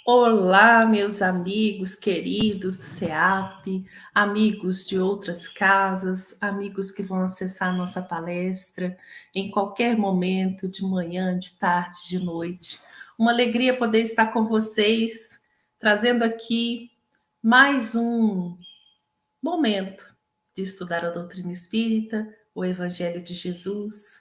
Olá, meus amigos queridos do SEAP, amigos de outras casas, amigos que vão acessar nossa palestra em qualquer momento, de manhã, de tarde, de noite. Uma alegria poder estar com vocês, trazendo aqui mais um momento de estudar a doutrina espírita, o Evangelho de Jesus,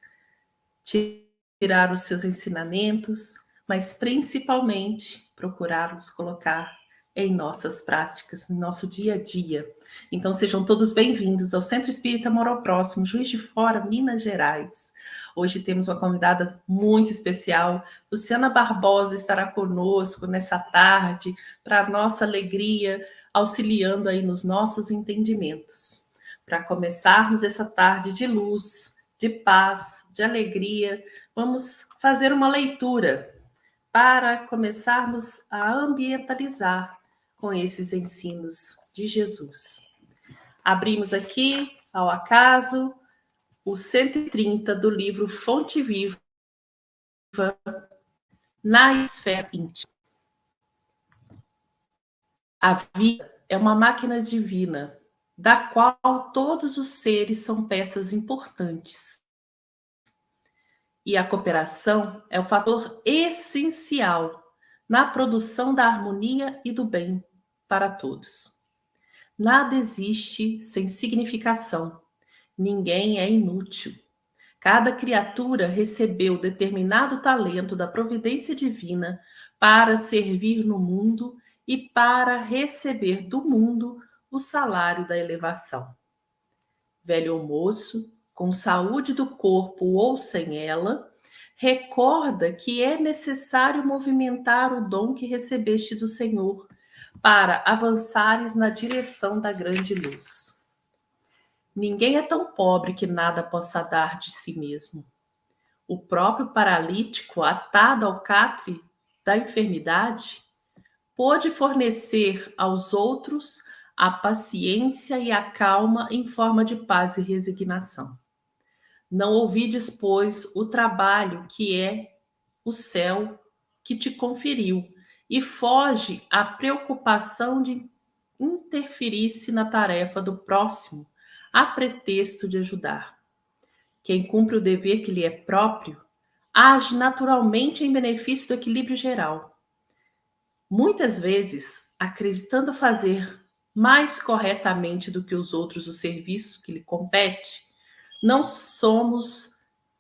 tirar os seus ensinamentos, mas principalmente procurar os colocar em nossas práticas, no nosso dia a dia. Então sejam todos bem-vindos ao Centro Espírita Amor Próximo, Juiz de Fora, Minas Gerais. Hoje temos uma convidada muito especial, Luciana Barbosa estará conosco nessa tarde, para nossa alegria, auxiliando aí nos nossos entendimentos. Para começarmos essa tarde de luz, de paz, de alegria, vamos fazer uma leitura para começarmos a ambientalizar com esses ensinos de Jesus. Abrimos aqui, ao acaso, o 130 do livro Fonte Viva, na esfera íntima. A vida é uma máquina divina, da qual todos os seres são peças importantes. E a cooperação é o fator essencial na produção da harmonia e do bem para todos. Nada existe sem significação. Ninguém é inútil. Cada criatura recebeu determinado talento da providência divina para servir no mundo e para receber do mundo o salário da elevação. Velho ou moço, com saúde do corpo ou sem ela, recorda que é necessário movimentar o dom que recebeste do Senhor para avançares na direção da grande luz. Ninguém é tão pobre que nada possa dar de si mesmo. O próprio paralítico, atado ao catre da enfermidade, pôde fornecer aos outros a paciência e a calma em forma de paz e resignação. Não ouvides, pois, o trabalho que é o céu que te conferiu, e foge à preocupação de interferir-se na tarefa do próximo, a pretexto de ajudar. Quem cumpre o dever que lhe é próprio, age naturalmente em benefício do equilíbrio geral. Muitas vezes, acreditando fazer mais corretamente do que os outros o serviço que lhe compete, não somos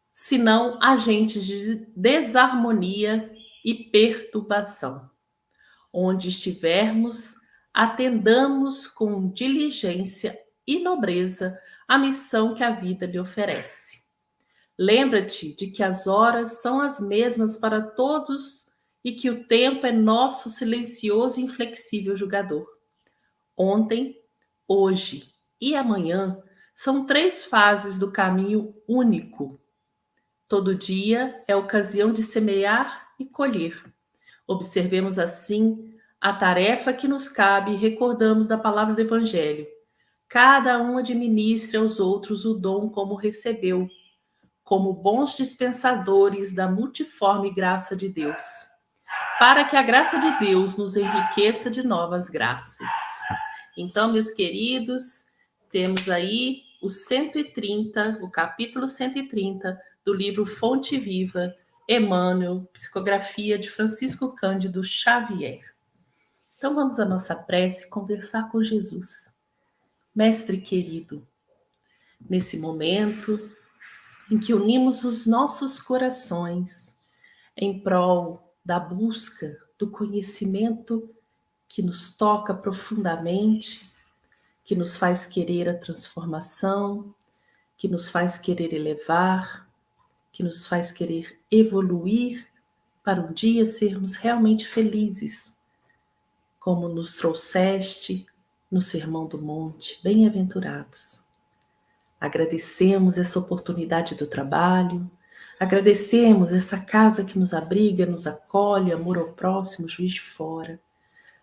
senão agentes de desarmonia e perturbação. Onde estivermos, atendamos com diligência e nobreza a missão que a vida lhe oferece. Lembra-te de que as horas são as mesmas para todos e que o tempo é nosso silencioso e inflexível julgador. Ontem, hoje e amanhã são 3 fases do caminho único. Todo dia é ocasião de semear e colher. Observemos assim a tarefa que nos cabe e recordamos da palavra do Evangelho. Cada um administra aos outros o dom como recebeu, como bons dispensadores da multiforme graça de Deus, para que a graça de Deus nos enriqueça de novas graças. Então, meus queridos, temos aí o 130, o capítulo 130 do livro Fonte Viva, Emmanuel, psicografia de Francisco Cândido Xavier. Então vamos à nossa prece conversar com Jesus. Mestre querido, nesse momento em que unimos os nossos corações em prol da busca do conhecimento que nos toca profundamente, que nos faz querer a transformação, que nos faz querer elevar, que nos faz querer evoluir para um dia sermos realmente felizes, como nos trouxeste no Sermão do Monte, bem-aventurados. Agradecemos essa oportunidade do trabalho, agradecemos essa casa que nos abriga, nos acolhe, amor ao próximo, Juiz de Fora.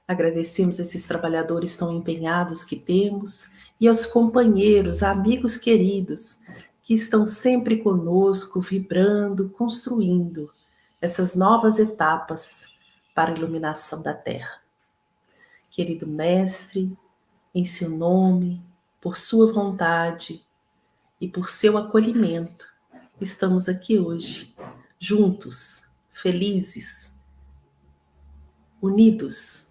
Agradecemos esses trabalhadores tão empenhados que temos e aos companheiros, amigos queridos, que estão sempre conosco, vibrando, construindo essas novas etapas para a iluminação da terra. Querido Mestre, em seu nome, por sua vontade e por seu acolhimento, estamos aqui hoje, juntos, felizes, unidos,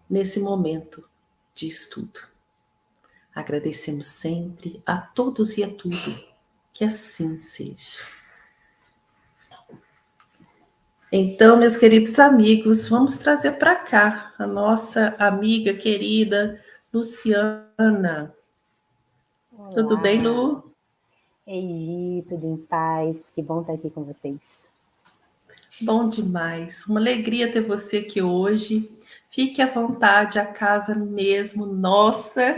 nesse momento de estudo. Agradecemos sempre a todos e a tudo, que assim seja. Então, meus queridos amigos, vamos trazer para cá a nossa amiga querida Luciana. Olá. Tudo bem, Lu? Ei, tudo em paz? Que bom estar aqui com vocês. Bom demais. Uma alegria ter você aqui hoje. Fique à vontade, a casa mesmo nossa.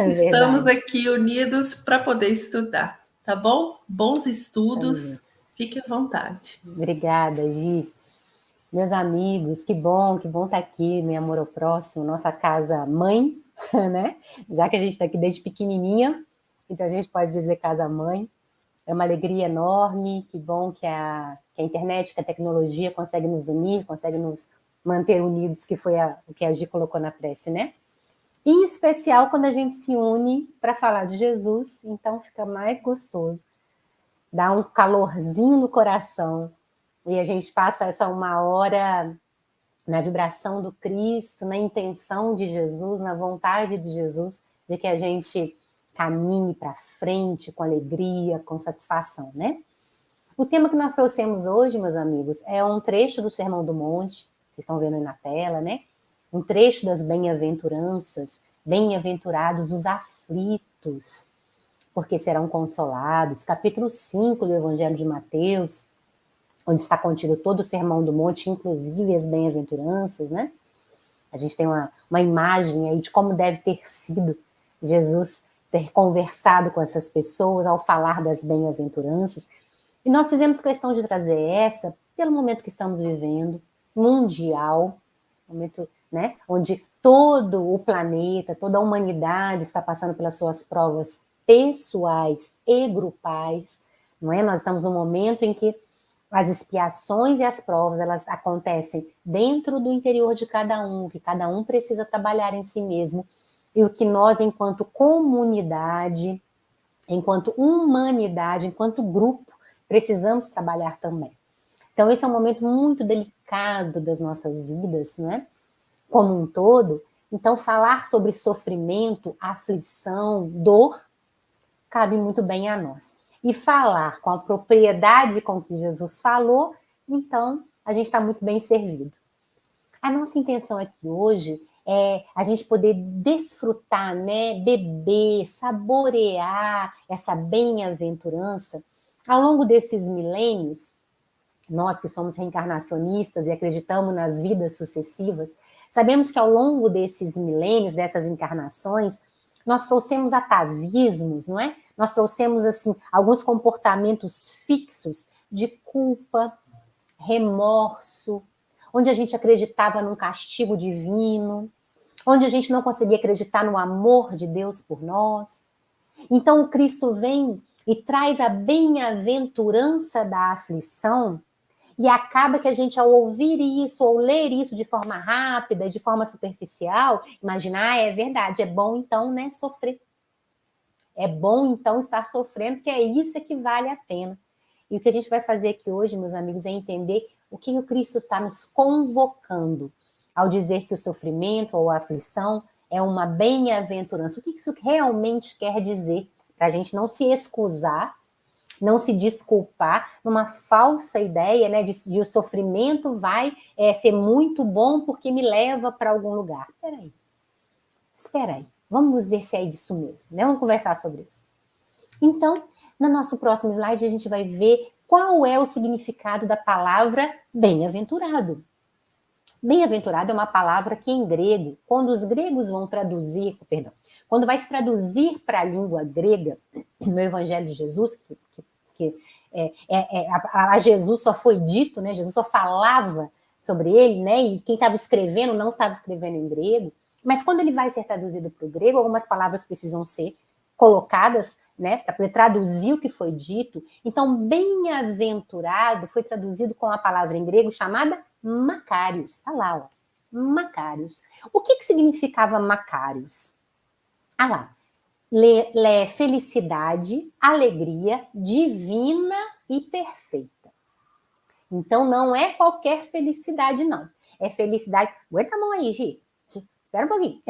Estamos aqui unidos para poder estudar, tá bom? Bons estudos. Fique à vontade. Obrigada, Gi. Meus amigos, que bom estar aqui, meu amor ao próximo, nossa casa mãe, né? Já que a gente está aqui desde pequenininha, então a gente pode dizer casa mãe. É uma alegria enorme, que bom que a internet, que a tecnologia consegue nos unir, consegue nos manter unidos, que foi o que a Gi colocou na prece, né? Em especial quando a gente se une para falar de Jesus, então fica mais gostoso. Dá um calorzinho no coração e a gente passa essa 1 hora na vibração do Cristo, na intenção de Jesus, na vontade de Jesus, de que a gente caminhe para frente com alegria, com satisfação, né? O tema que nós trouxemos hoje, meus amigos, é um trecho do Sermão do Monte, vocês estão vendo aí na tela, né? Um trecho das bem-aventuranças, bem-aventurados os aflitos, porque serão consolados, capítulo 5 do Evangelho de Mateus, onde está contido todo o Sermão do Monte, inclusive as bem-aventuranças, né? A gente tem uma imagem aí de como deve ter sido Jesus ter conversado com essas pessoas ao falar das bem-aventuranças. E nós fizemos questão de trazer essa pelo momento que estamos vivendo, mundial, momento, né, onde todo o planeta, toda a humanidade está passando pelas suas provas pessoais e grupais, não é? Nós estamos num momento em que as expiações e as provas, elas acontecem dentro do interior de cada um, que cada um precisa trabalhar em si mesmo, e o que nós, enquanto comunidade, enquanto humanidade, enquanto grupo, precisamos trabalhar também. Então, esse é um momento muito delicado das nossas vidas, né? Como um todo. Então, falar sobre sofrimento, aflição, dor, cabe muito bem a nós. E falar com a propriedade com que Jesus falou, então a gente está muito bem servido. A nossa intenção aqui hoje é a gente poder desfrutar, né, beber, saborear essa bem-aventurança ao longo desses milênios. Nós que somos reencarnacionistas e acreditamos nas vidas sucessivas, sabemos que ao longo desses milênios, dessas encarnações, nós trouxemos atavismos, não é? Nós trouxemos, assim, alguns comportamentos fixos de culpa, remorso, onde a gente acreditava num castigo divino, onde a gente não conseguia acreditar no amor de Deus por nós. Então o Cristo vem e traz a bem-aventurança da aflição, e acaba que a gente, ao ouvir isso, ou ler isso de forma rápida, de forma superficial, imaginar, é verdade, é bom então, né, sofrer. É bom então estar sofrendo, que é isso que vale a pena. E o que a gente vai fazer aqui hoje, meus amigos, é entender o que o Cristo está nos convocando ao dizer que o sofrimento ou a aflição é uma bem-aventurança. O que isso realmente quer dizer? Para a gente não se excusar, não se desculpar numa falsa ideia, né, de o sofrimento vai ser muito bom porque me leva para algum lugar. Espera aí, vamos ver se é isso mesmo, né? Vamos conversar sobre isso. Então, no nosso próximo slide, a gente vai ver qual é o significado da palavra bem-aventurado. Bem-aventurado é uma palavra que em grego, quando os gregos vão traduzir, quando vai se traduzir para a língua grega, no Evangelho de Jesus, que a Jesus só foi dito, né? Jesus só falava sobre ele, né? E quem estava escrevendo não estava escrevendo em grego. Mas quando ele vai ser traduzido para o grego, algumas palavras precisam ser colocadas, né, para poder traduzir o que foi dito. Então, bem-aventurado foi traduzido com a palavra em grego chamada Macários. Olha lá, ó. Macários. O que significava Macários? Olha lá. Felicidade, alegria divina e perfeita. Então, não é qualquer felicidade, não. É felicidade... Aguenta a mão aí, Gi. Espera um pouquinho.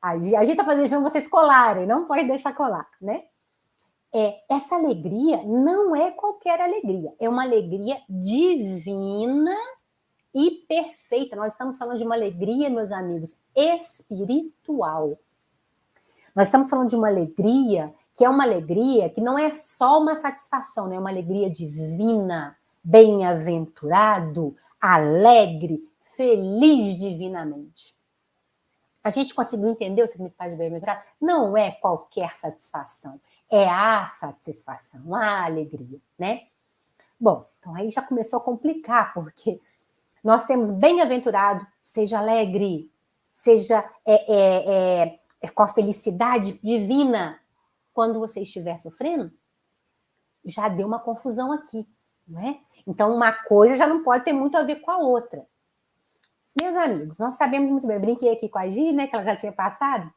A gente está deixando vocês colarem, não pode deixar colar, né? Essa alegria não é qualquer alegria, é uma alegria divina e perfeita. Nós estamos falando de uma alegria, meus amigos, espiritual. Nós estamos falando de uma alegria que é uma alegria que não é só uma satisfação, né? É uma alegria divina, bem-aventurado, alegre, feliz divinamente. A gente conseguiu entender o significado de bem-aventurado? Não é qualquer satisfação, é a satisfação, a alegria, né? Bom, então aí já começou a complicar, porque nós temos bem-aventurado, seja alegre, seja com a felicidade divina. Quando você estiver sofrendo, já deu uma confusão aqui, não é? Então, uma coisa já não pode ter muito a ver com a outra. Meus amigos, nós sabemos muito bem, eu brinquei aqui com a Gi, né, que ela já tinha passado,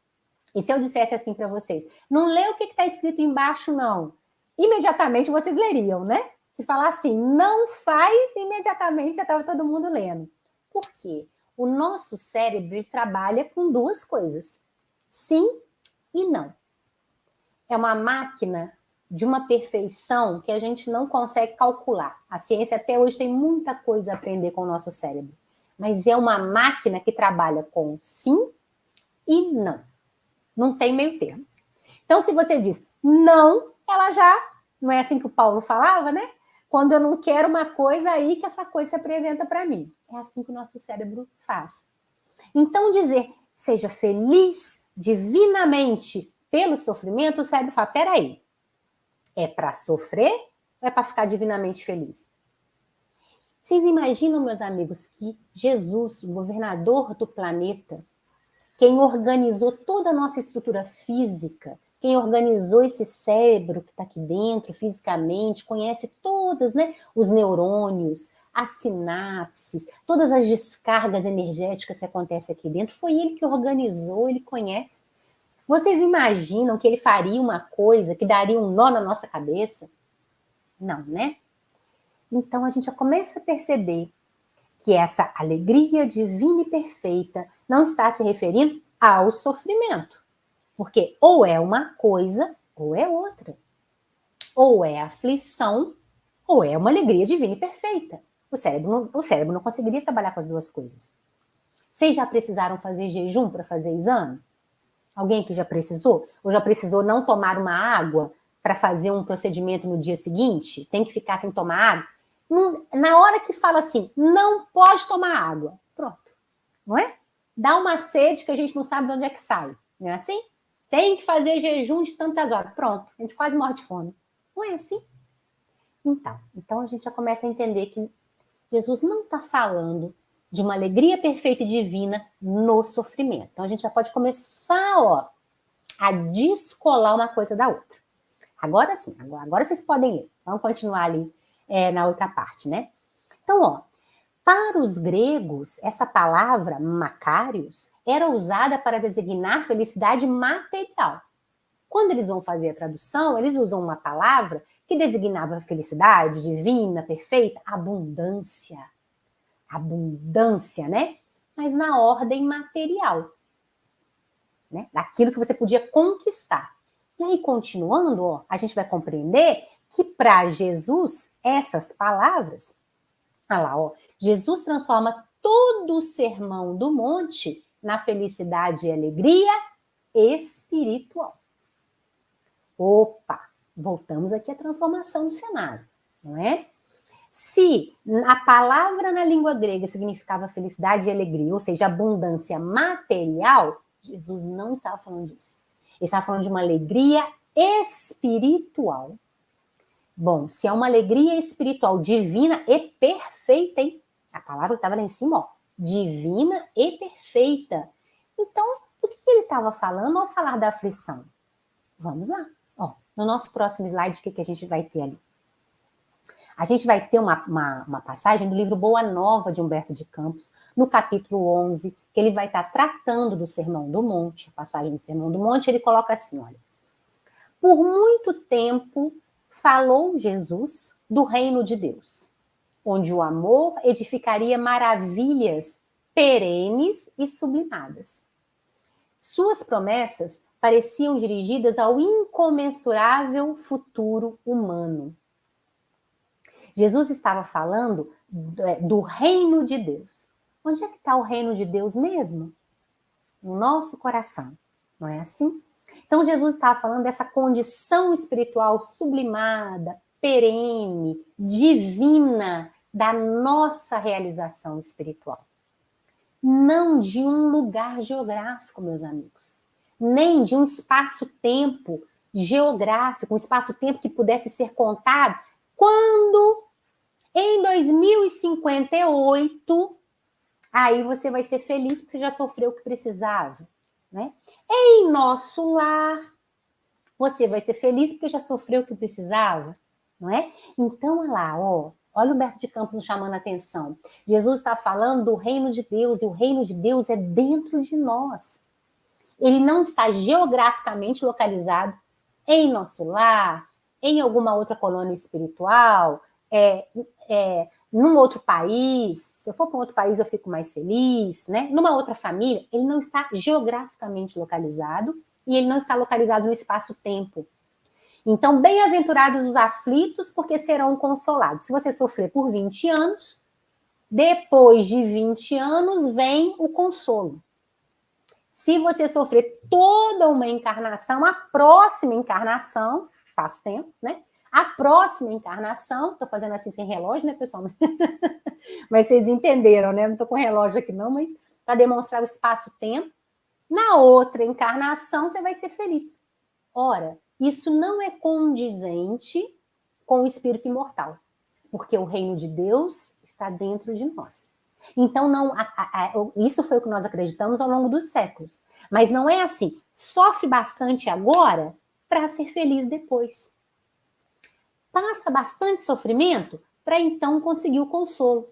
e se eu dissesse assim para vocês, não lê o que está escrito embaixo, não. Imediatamente vocês leriam, né? Se falar assim, não faz, imediatamente já estava todo mundo lendo. Por quê? O nosso cérebro ele trabalha com duas coisas, sim e não. É uma máquina de uma perfeição que a gente não consegue calcular. A ciência até hoje tem muita coisa a aprender com o nosso cérebro. Mas é uma máquina que trabalha com sim e não. Não tem meio termo. Então, se você diz não, ela já... Não é assim que o Paulo falava, né? Quando eu não quero uma coisa, aí que essa coisa se apresenta para mim. É assim que o nosso cérebro faz. Então, dizer seja feliz divinamente pelo sofrimento, o cérebro fala, peraí, é para sofrer ou é para ficar divinamente feliz? Vocês imaginam, meus amigos, que Jesus, o governador do planeta, quem organizou toda a nossa estrutura física, quem organizou esse cérebro que está aqui dentro fisicamente, conhece todas, né, os neurônios, as sinapses, todas as descargas energéticas que acontecem aqui dentro, foi ele que organizou, ele conhece. Vocês imaginam que ele faria uma coisa que daria um nó na nossa cabeça? Não, né? Então a gente já começa a perceber que essa alegria divina e perfeita não está se referindo ao sofrimento. Porque ou é uma coisa ou é outra. Ou é aflição ou é uma alegria divina e perfeita. O cérebro não conseguiria trabalhar com as duas coisas. Vocês já precisaram fazer jejum para fazer exame? Alguém que já precisou? Ou já precisou não tomar uma água para fazer um procedimento no dia seguinte? Tem que ficar sem tomar água? Na hora que fala assim, não pode tomar água, pronto, não é? Dá uma sede que a gente não sabe de onde é que sai, não é assim? Tem que fazer jejum de tantas horas, pronto, a gente quase morre de fome. Não é assim? Então a gente já começa a entender que Jesus não está falando de uma alegria perfeita e divina no sofrimento. Então a gente já pode começar, a descolar uma coisa da outra. Agora sim, agora vocês podem ler. Vamos continuar ali na outra parte, né? Então, para os gregos, essa palavra Macários era usada para designar felicidade material. Quando eles vão fazer a tradução, eles usam uma palavra que designava felicidade divina, perfeita, abundância. Abundância, né? Mas na ordem material, né? Daquilo que você podia conquistar. E aí, continuando, a gente vai compreender que para Jesus, essas palavras, Jesus transforma todo o sermão do monte na felicidade e alegria espiritual. Opa, voltamos aqui à transformação do cenário, não é? Se a palavra na língua grega significava felicidade e alegria, ou seja, abundância material, Jesus não estava falando disso. Ele estava falando de uma alegria espiritual. Bom, se é uma alegria espiritual divina e perfeita, hein? A palavra estava lá em cima, divina e perfeita. Então, do que ele estava falando ao falar da aflição? Vamos lá. No nosso próximo slide, o que a gente vai ter ali? A gente vai ter uma passagem do livro Boa Nova, de Humberto de Campos, no capítulo 11, que ele vai estar tratando do Sermão do Monte, a passagem do Sermão do Monte, ele coloca assim, olha, por muito tempo falou Jesus do reino de Deus, onde o amor edificaria maravilhas perenes e sublimadas. Suas promessas pareciam dirigidas ao incomensurável futuro humano. Jesus estava falando do reino de Deus. Onde é que está o reino de Deus mesmo? No nosso coração, não é assim? Então, Jesus estava falando dessa condição espiritual sublimada, perene, divina, da nossa realização espiritual. Não de um lugar geográfico, meus amigos, nem de um espaço-tempo geográfico, um espaço-tempo que pudesse ser contado quando, em 2058, aí você vai ser feliz porque você já sofreu o que precisava, né? Em nosso lar, você vai ser feliz porque já sofreu o que precisava, não é? Então, olha lá, olha o Humberto de Campos nos chamando a atenção. Jesus está falando do reino de Deus, e o reino de Deus é dentro de nós. Ele não está geograficamente localizado em nosso lar, em alguma outra colônia espiritual, num outro país. Se eu for para um outro país, eu fico mais feliz, né? Numa outra família, ele não está geograficamente localizado e ele não está localizado no espaço-tempo. Então, bem-aventurados os aflitos, porque serão consolados. Se você sofrer por 20 anos, depois de 20 anos vem o consolo. Se você sofrer toda uma encarnação, a próxima encarnação, faz tempo, né? A próxima encarnação, estou fazendo assim sem relógio, né, pessoal? Mas vocês entenderam, né? Não estou com relógio aqui não, mas para demonstrar o espaço-tempo, na outra encarnação você vai ser feliz. Ora, isso não é condizente com o espírito imortal, porque o reino de Deus está dentro de nós. Então, isso foi o que nós acreditamos ao longo dos séculos. Mas não é assim, sofre bastante agora para ser feliz depois. Passa bastante sofrimento para então conseguir o consolo.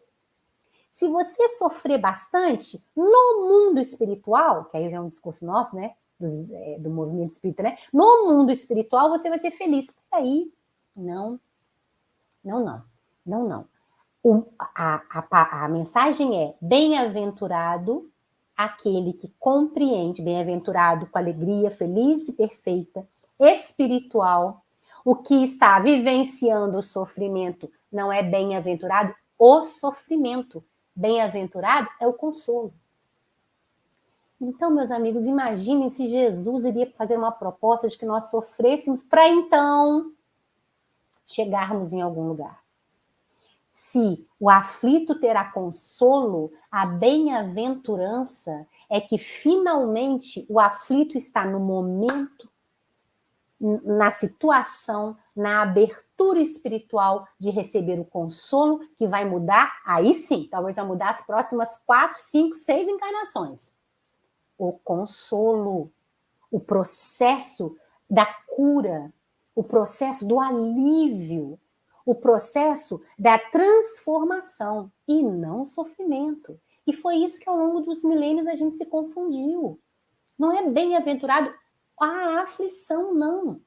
Se você sofrer bastante no mundo espiritual, que aí já é um discurso nosso, né? Do movimento espírita, né? No mundo espiritual você vai ser feliz. Aí, não. A mensagem é: bem-aventurado aquele que compreende, bem-aventurado com alegria, feliz e perfeita, espiritual, o que está vivenciando o sofrimento. Não é bem-aventurado o sofrimento, bem-aventurado é o consolo. Então, meus amigos, imaginem se Jesus iria fazer uma proposta de que nós sofrêssemos para então chegarmos em algum lugar. Se o aflito terá consolo, a bem-aventurança é que finalmente o aflito está no momento, na situação, na abertura espiritual de receber o consolo que vai mudar, aí sim, talvez vai mudar as próximas 4, 5, 6 encarnações. O consolo, o processo da cura, o processo do alívio, o processo da transformação e não sofrimento. E foi isso que ao longo dos milênios a gente se confundiu. Não é bem-aventurado a aflição, não.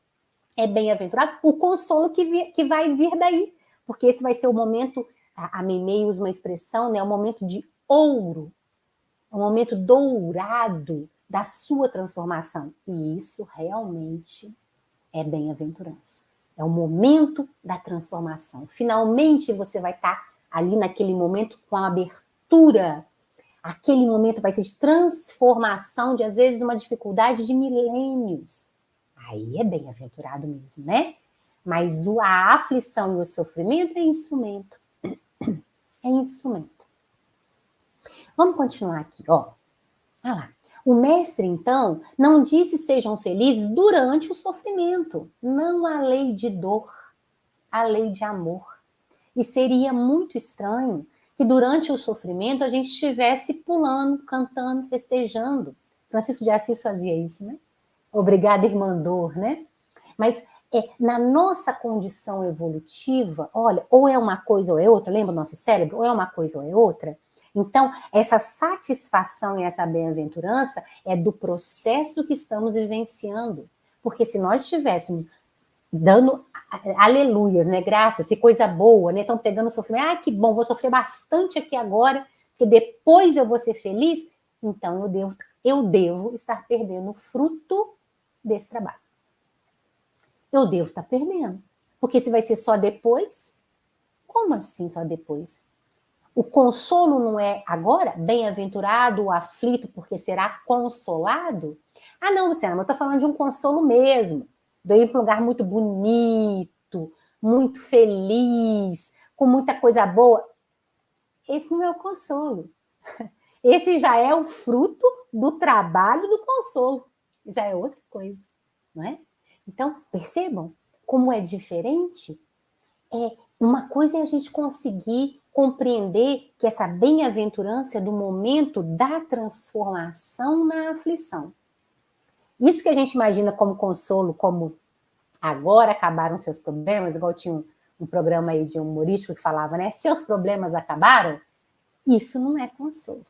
É bem-aventurado o consolo que vai vir daí. Porque esse vai ser o momento, a Meimei usa uma expressão, né, o momento de ouro, o momento dourado da sua transformação. E isso realmente é bem-aventurança. É o momento da transformação. Finalmente você vai estar ali naquele momento com a abertura. Aquele momento vai ser de transformação de, às vezes, uma dificuldade de milênios. Aí é bem-aventurado mesmo, né? Mas a aflição e o sofrimento é instrumento. É instrumento. Vamos continuar aqui, ó. Olha lá. O mestre, então, não disse sejam felizes durante o sofrimento. Não a lei de dor, a lei de amor. E seria muito estranho que durante o sofrimento a gente estivesse pulando, cantando, festejando. Francisco de Assis fazia isso, né? Obrigada, irmã dor, né? Mas na nossa condição evolutiva, olha, ou é uma coisa ou é outra, lembra o nosso cérebro? Ou é uma coisa ou é outra. Então, essa satisfação e essa bem-aventurança é do processo que estamos vivenciando. Porque se nós estivéssemos dando aleluias, né, graças, e coisa boa, né, estão pegando o sofrimento, que bom, vou sofrer bastante aqui agora, porque depois eu vou ser feliz, então eu devo estar perdendo o fruto desse trabalho. Eu devo estar perdendo. Porque se vai ser só depois, como assim só depois? O consolo não é agora? Bem-aventurado o aflito, porque será consolado? Ah, não, Luciana, mas eu estou falando de um consolo mesmo. De ir para um lugar muito bonito, muito feliz, com muita coisa boa. Esse não é o consolo. Esse já é o fruto do trabalho do consolo. Já é outra coisa, não é? Então, percebam como é diferente. Uma coisa é a gente conseguir compreender que essa bem-aventurança é do momento da transformação na aflição. Isso que a gente imagina como consolo, como agora acabaram seus problemas, igual tinha um programa aí de humorístico que falava, né? Seus problemas acabaram? Isso não é consolo.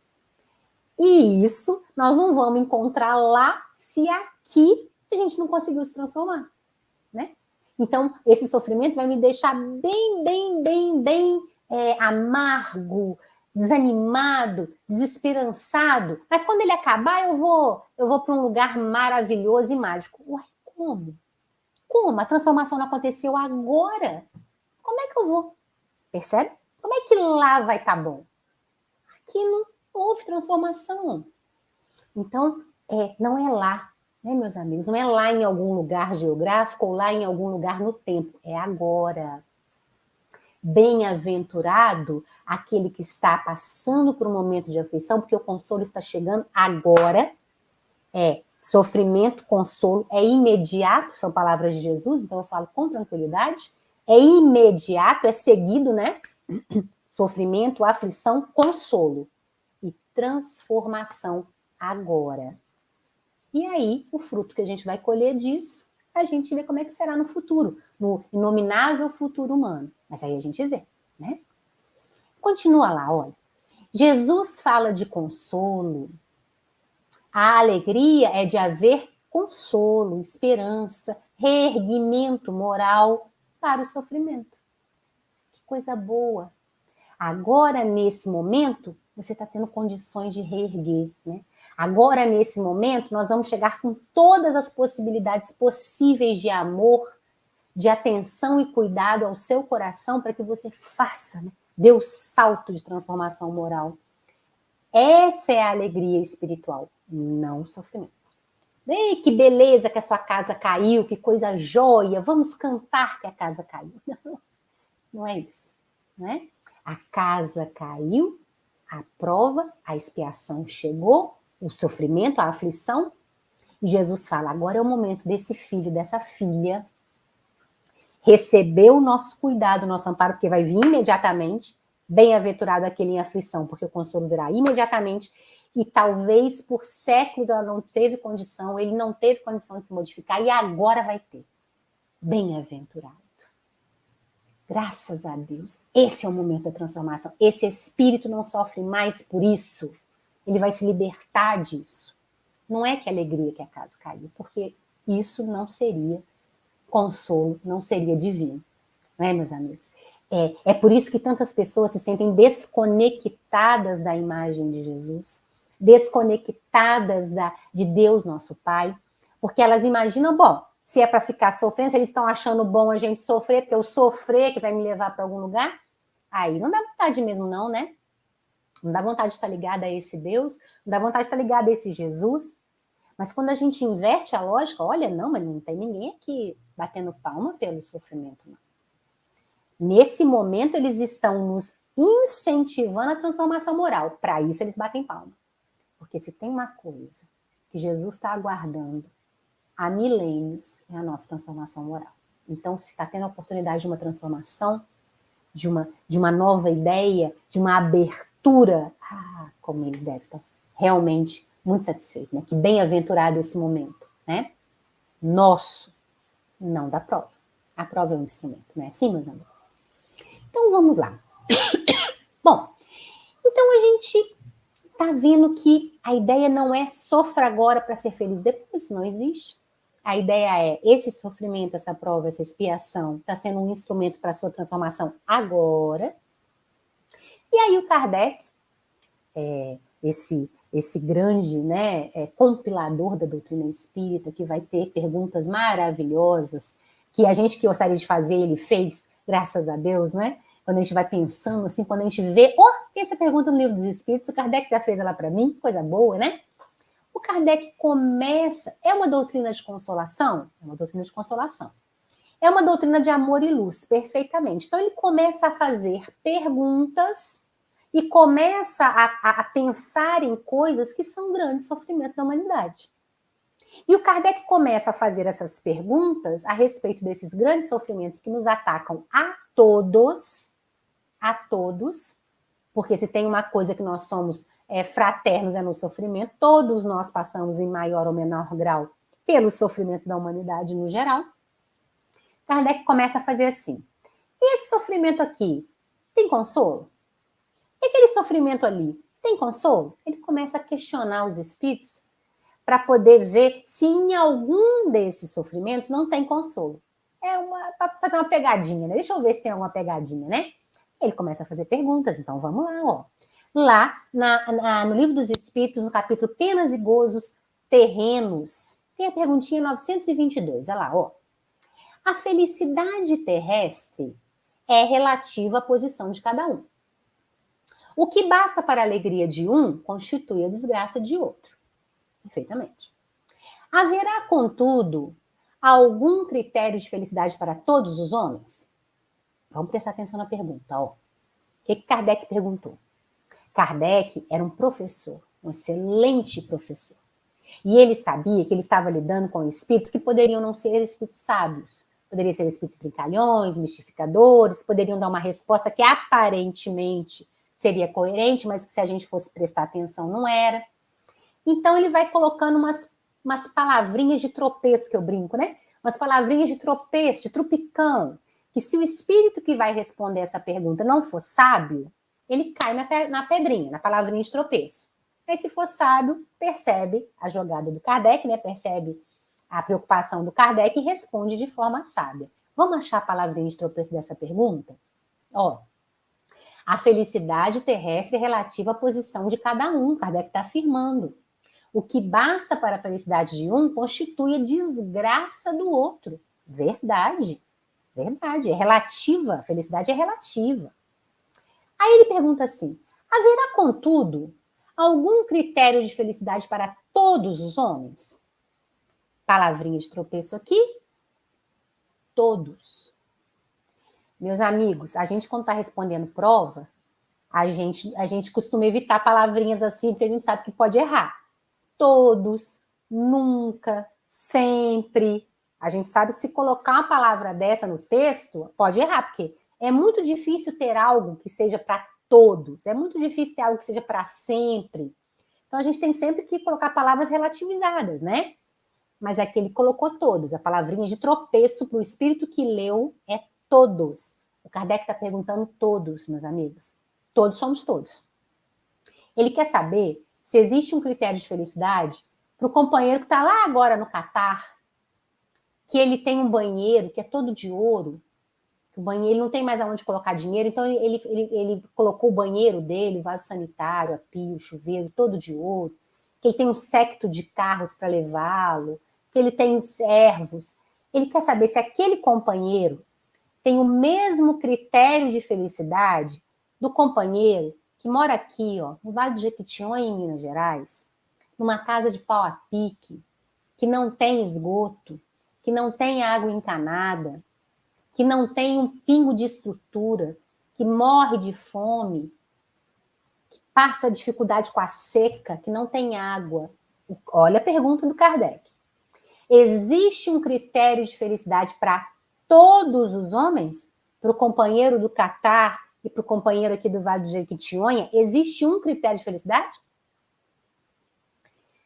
E isso nós não vamos encontrar lá se aqui a gente não conseguiu se transformar, né? Então, esse sofrimento vai me deixar bem amargo, desanimado, desesperançado. Mas quando ele acabar, eu vou para um lugar maravilhoso e mágico. Ué, como? Como? A transformação não aconteceu agora. Como é que eu vou? Percebe? Como é que lá vai estar bom? Aqui não houve transformação. Então, não é lá, né, meus amigos? Não é lá em algum lugar geográfico ou lá em algum lugar no tempo. É agora. Bem-aventurado aquele que está passando por um momento de aflição, porque o consolo está chegando agora. Sofrimento, consolo, é imediato, são palavras de Jesus, então eu falo com tranquilidade. É imediato, é seguido, né? Sofrimento, aflição, consolo e transformação agora. E aí, o fruto que a gente vai colher disso, a gente vê como é que será no futuro, no inominável futuro humano. Mas aí a gente vê, né? Continua lá, olha. Jesus fala de consolo. A alegria é de haver consolo, esperança, reerguimento moral para o sofrimento. Que coisa boa. Agora, nesse momento, você está tendo condições de reerguer, né? Agora, nesse momento, nós vamos chegar com todas as possibilidades possíveis de amor, de atenção e cuidado ao seu coração para que você faça, né? Dê o salto de transformação moral. Essa é a alegria espiritual, não o sofrimento. Ei, que beleza que a sua casa caiu, que coisa joia, vamos cantar que a casa caiu. Não, não é isso, não é? A casa caiu, a prova, a expiação chegou, o sofrimento, a aflição, e Jesus fala, agora é o momento desse filho, dessa filha, receber o nosso cuidado, o nosso amparo, porque vai vir imediatamente, bem-aventurado aquele em aflição, porque o consolo virá imediatamente, e talvez por séculos ela não teve condição, ele não teve condição de se modificar, e agora vai ter. Bem-aventurado. Graças a Deus. Esse é o momento da transformação. Esse espírito não sofre mais por isso. Ele vai se libertar disso. Não é que alegria que a casa caiu, porque isso não seria consolo, não seria divino. Não é, meus amigos? É por isso que tantas pessoas se sentem desconectadas da imagem de Jesus, desconectadas de Deus, nosso Pai, porque elas imaginam, bom, se é para ficar sofrendo, se eles estão achando bom a gente sofrer, porque eu sofrer que vai me levar para algum lugar, aí não dá vontade mesmo não, né? Não dá vontade de estar ligada a esse Deus, não dá vontade de estar ligada a esse Jesus. Mas quando a gente inverte a lógica, olha, não, mas não tem ninguém aqui batendo palma pelo sofrimento, não. Nesse momento, eles estão nos incentivando a transformação moral. Para isso, eles batem palma. Porque se tem uma coisa que Jesus está aguardando há milênios, é a nossa transformação moral. Então, se está tendo a oportunidade de uma transformação, de uma nova ideia, de uma abertura, como ele deve estar realmente muito satisfeito, né? Que bem-aventurado esse momento, né? Nosso, não da prova. A prova é um instrumento, não é assim, meus amigos? Então, vamos lá. Bom, então a gente tá vendo que a ideia não é sofra agora para ser feliz depois, isso não existe. A ideia é esse sofrimento, essa prova, essa expiação está sendo um instrumento para a sua transformação agora. E aí o Kardec, esse grande, né, compilador da doutrina espírita, que vai ter perguntas maravilhosas, que a gente que gostaria de fazer, ele fez, graças a Deus, né? Quando a gente vai pensando, assim, quando a gente vê, tem essa pergunta no Livro dos Espíritos, o Kardec já fez ela para mim, coisa boa, né? O Kardec começa, é uma doutrina de consolação? É uma doutrina de consolação. É uma doutrina de amor e luz, perfeitamente. Então ele começa a fazer perguntas e começa a pensar em coisas que são grandes sofrimentos da humanidade. E o Kardec começa a fazer essas perguntas a respeito desses grandes sofrimentos que nos atacam a todos, porque se tem uma coisa que nós somos fraternos é no sofrimento, todos nós passamos em maior ou menor grau pelos sofrimentos da humanidade no geral. Kardec começa a fazer assim, esse sofrimento aqui tem consolo? E aquele sofrimento ali tem consolo? Ele começa a questionar os espíritos para poder ver se em algum desses sofrimentos não tem consolo. Para fazer uma pegadinha, né? Deixa eu ver se tem alguma pegadinha, né? Ele começa a fazer perguntas, então vamos lá, ó. Lá no Livro dos Espíritos, no capítulo Penas e Gozos Terrenos, tem a perguntinha 922, olha lá, ó. A felicidade terrestre é relativa à posição de cada um. O que basta para a alegria de um constitui a desgraça de outro. Perfeitamente. Haverá, contudo, algum critério de felicidade para todos os homens? Vamos prestar atenção na pergunta, ó. O que Kardec perguntou? Kardec era um professor, um excelente professor. E ele sabia que ele estava lidando com espíritos que poderiam não ser espíritos sábios. Poderiam ser espíritos brincalhões, mistificadores, poderiam dar uma resposta que aparentemente seria coerente, mas que se a gente fosse prestar atenção não era. Então ele vai colocando umas palavrinhas de tropeço, que eu brinco, né? Umas palavrinhas de tropeço, de trupicão, que se o espírito que vai responder essa pergunta não for sábio, ele cai na pedrinha, na palavrinha de tropeço. Aí, se for sábio, percebe a jogada do Kardec, né? Percebe a preocupação do Kardec e responde de forma sábia. Vamos achar a palavrinha de tropeço dessa pergunta? Ó, a felicidade terrestre é relativa à posição de cada um, Kardec está afirmando. O que basta para a felicidade de um constitui a desgraça do outro. Verdade, verdade, é relativa, a felicidade é relativa. Aí ele pergunta assim, haverá, contudo, algum critério de felicidade para todos os homens? Palavrinha de tropeço aqui. Todos. Meus amigos, a gente quando está respondendo prova, a gente costuma evitar palavrinhas assim, porque a gente sabe que pode errar. Todos, nunca, sempre. A gente sabe que se colocar uma palavra dessa no texto, pode errar, porque é muito difícil ter algo que seja para todos. É muito difícil ter algo que seja para sempre. Então, a gente tem sempre que colocar palavras relativizadas, né? Mas aqui ele colocou todos. A palavrinha de tropeço para o espírito que leu é todos. O Kardec está perguntando todos, meus amigos. Todos somos todos. Ele quer saber se existe um critério de felicidade para o companheiro que está lá agora no Catar, que ele tem um banheiro que é todo de ouro, que o banheiro ele não tem mais aonde colocar dinheiro, então ele colocou o banheiro dele, o vaso sanitário, a pia, o chuveiro, todo de ouro, que ele tem um séquito de carros para levá-lo, que ele tem servos. Ele quer saber se aquele companheiro tem o mesmo critério de felicidade do companheiro que mora aqui, ó, no Vale do Jequitinhonha, em Minas Gerais, numa casa de pau a pique, que não tem esgoto, que não tem água encanada, que não tem um pingo de estrutura, que morre de fome, que passa dificuldade com a seca, que não tem água. Olha a pergunta do Kardec. Existe um critério de felicidade para todos os homens? Para o companheiro do Catar e para o companheiro aqui do Vale do Jequitinhonha? Existe um critério de felicidade?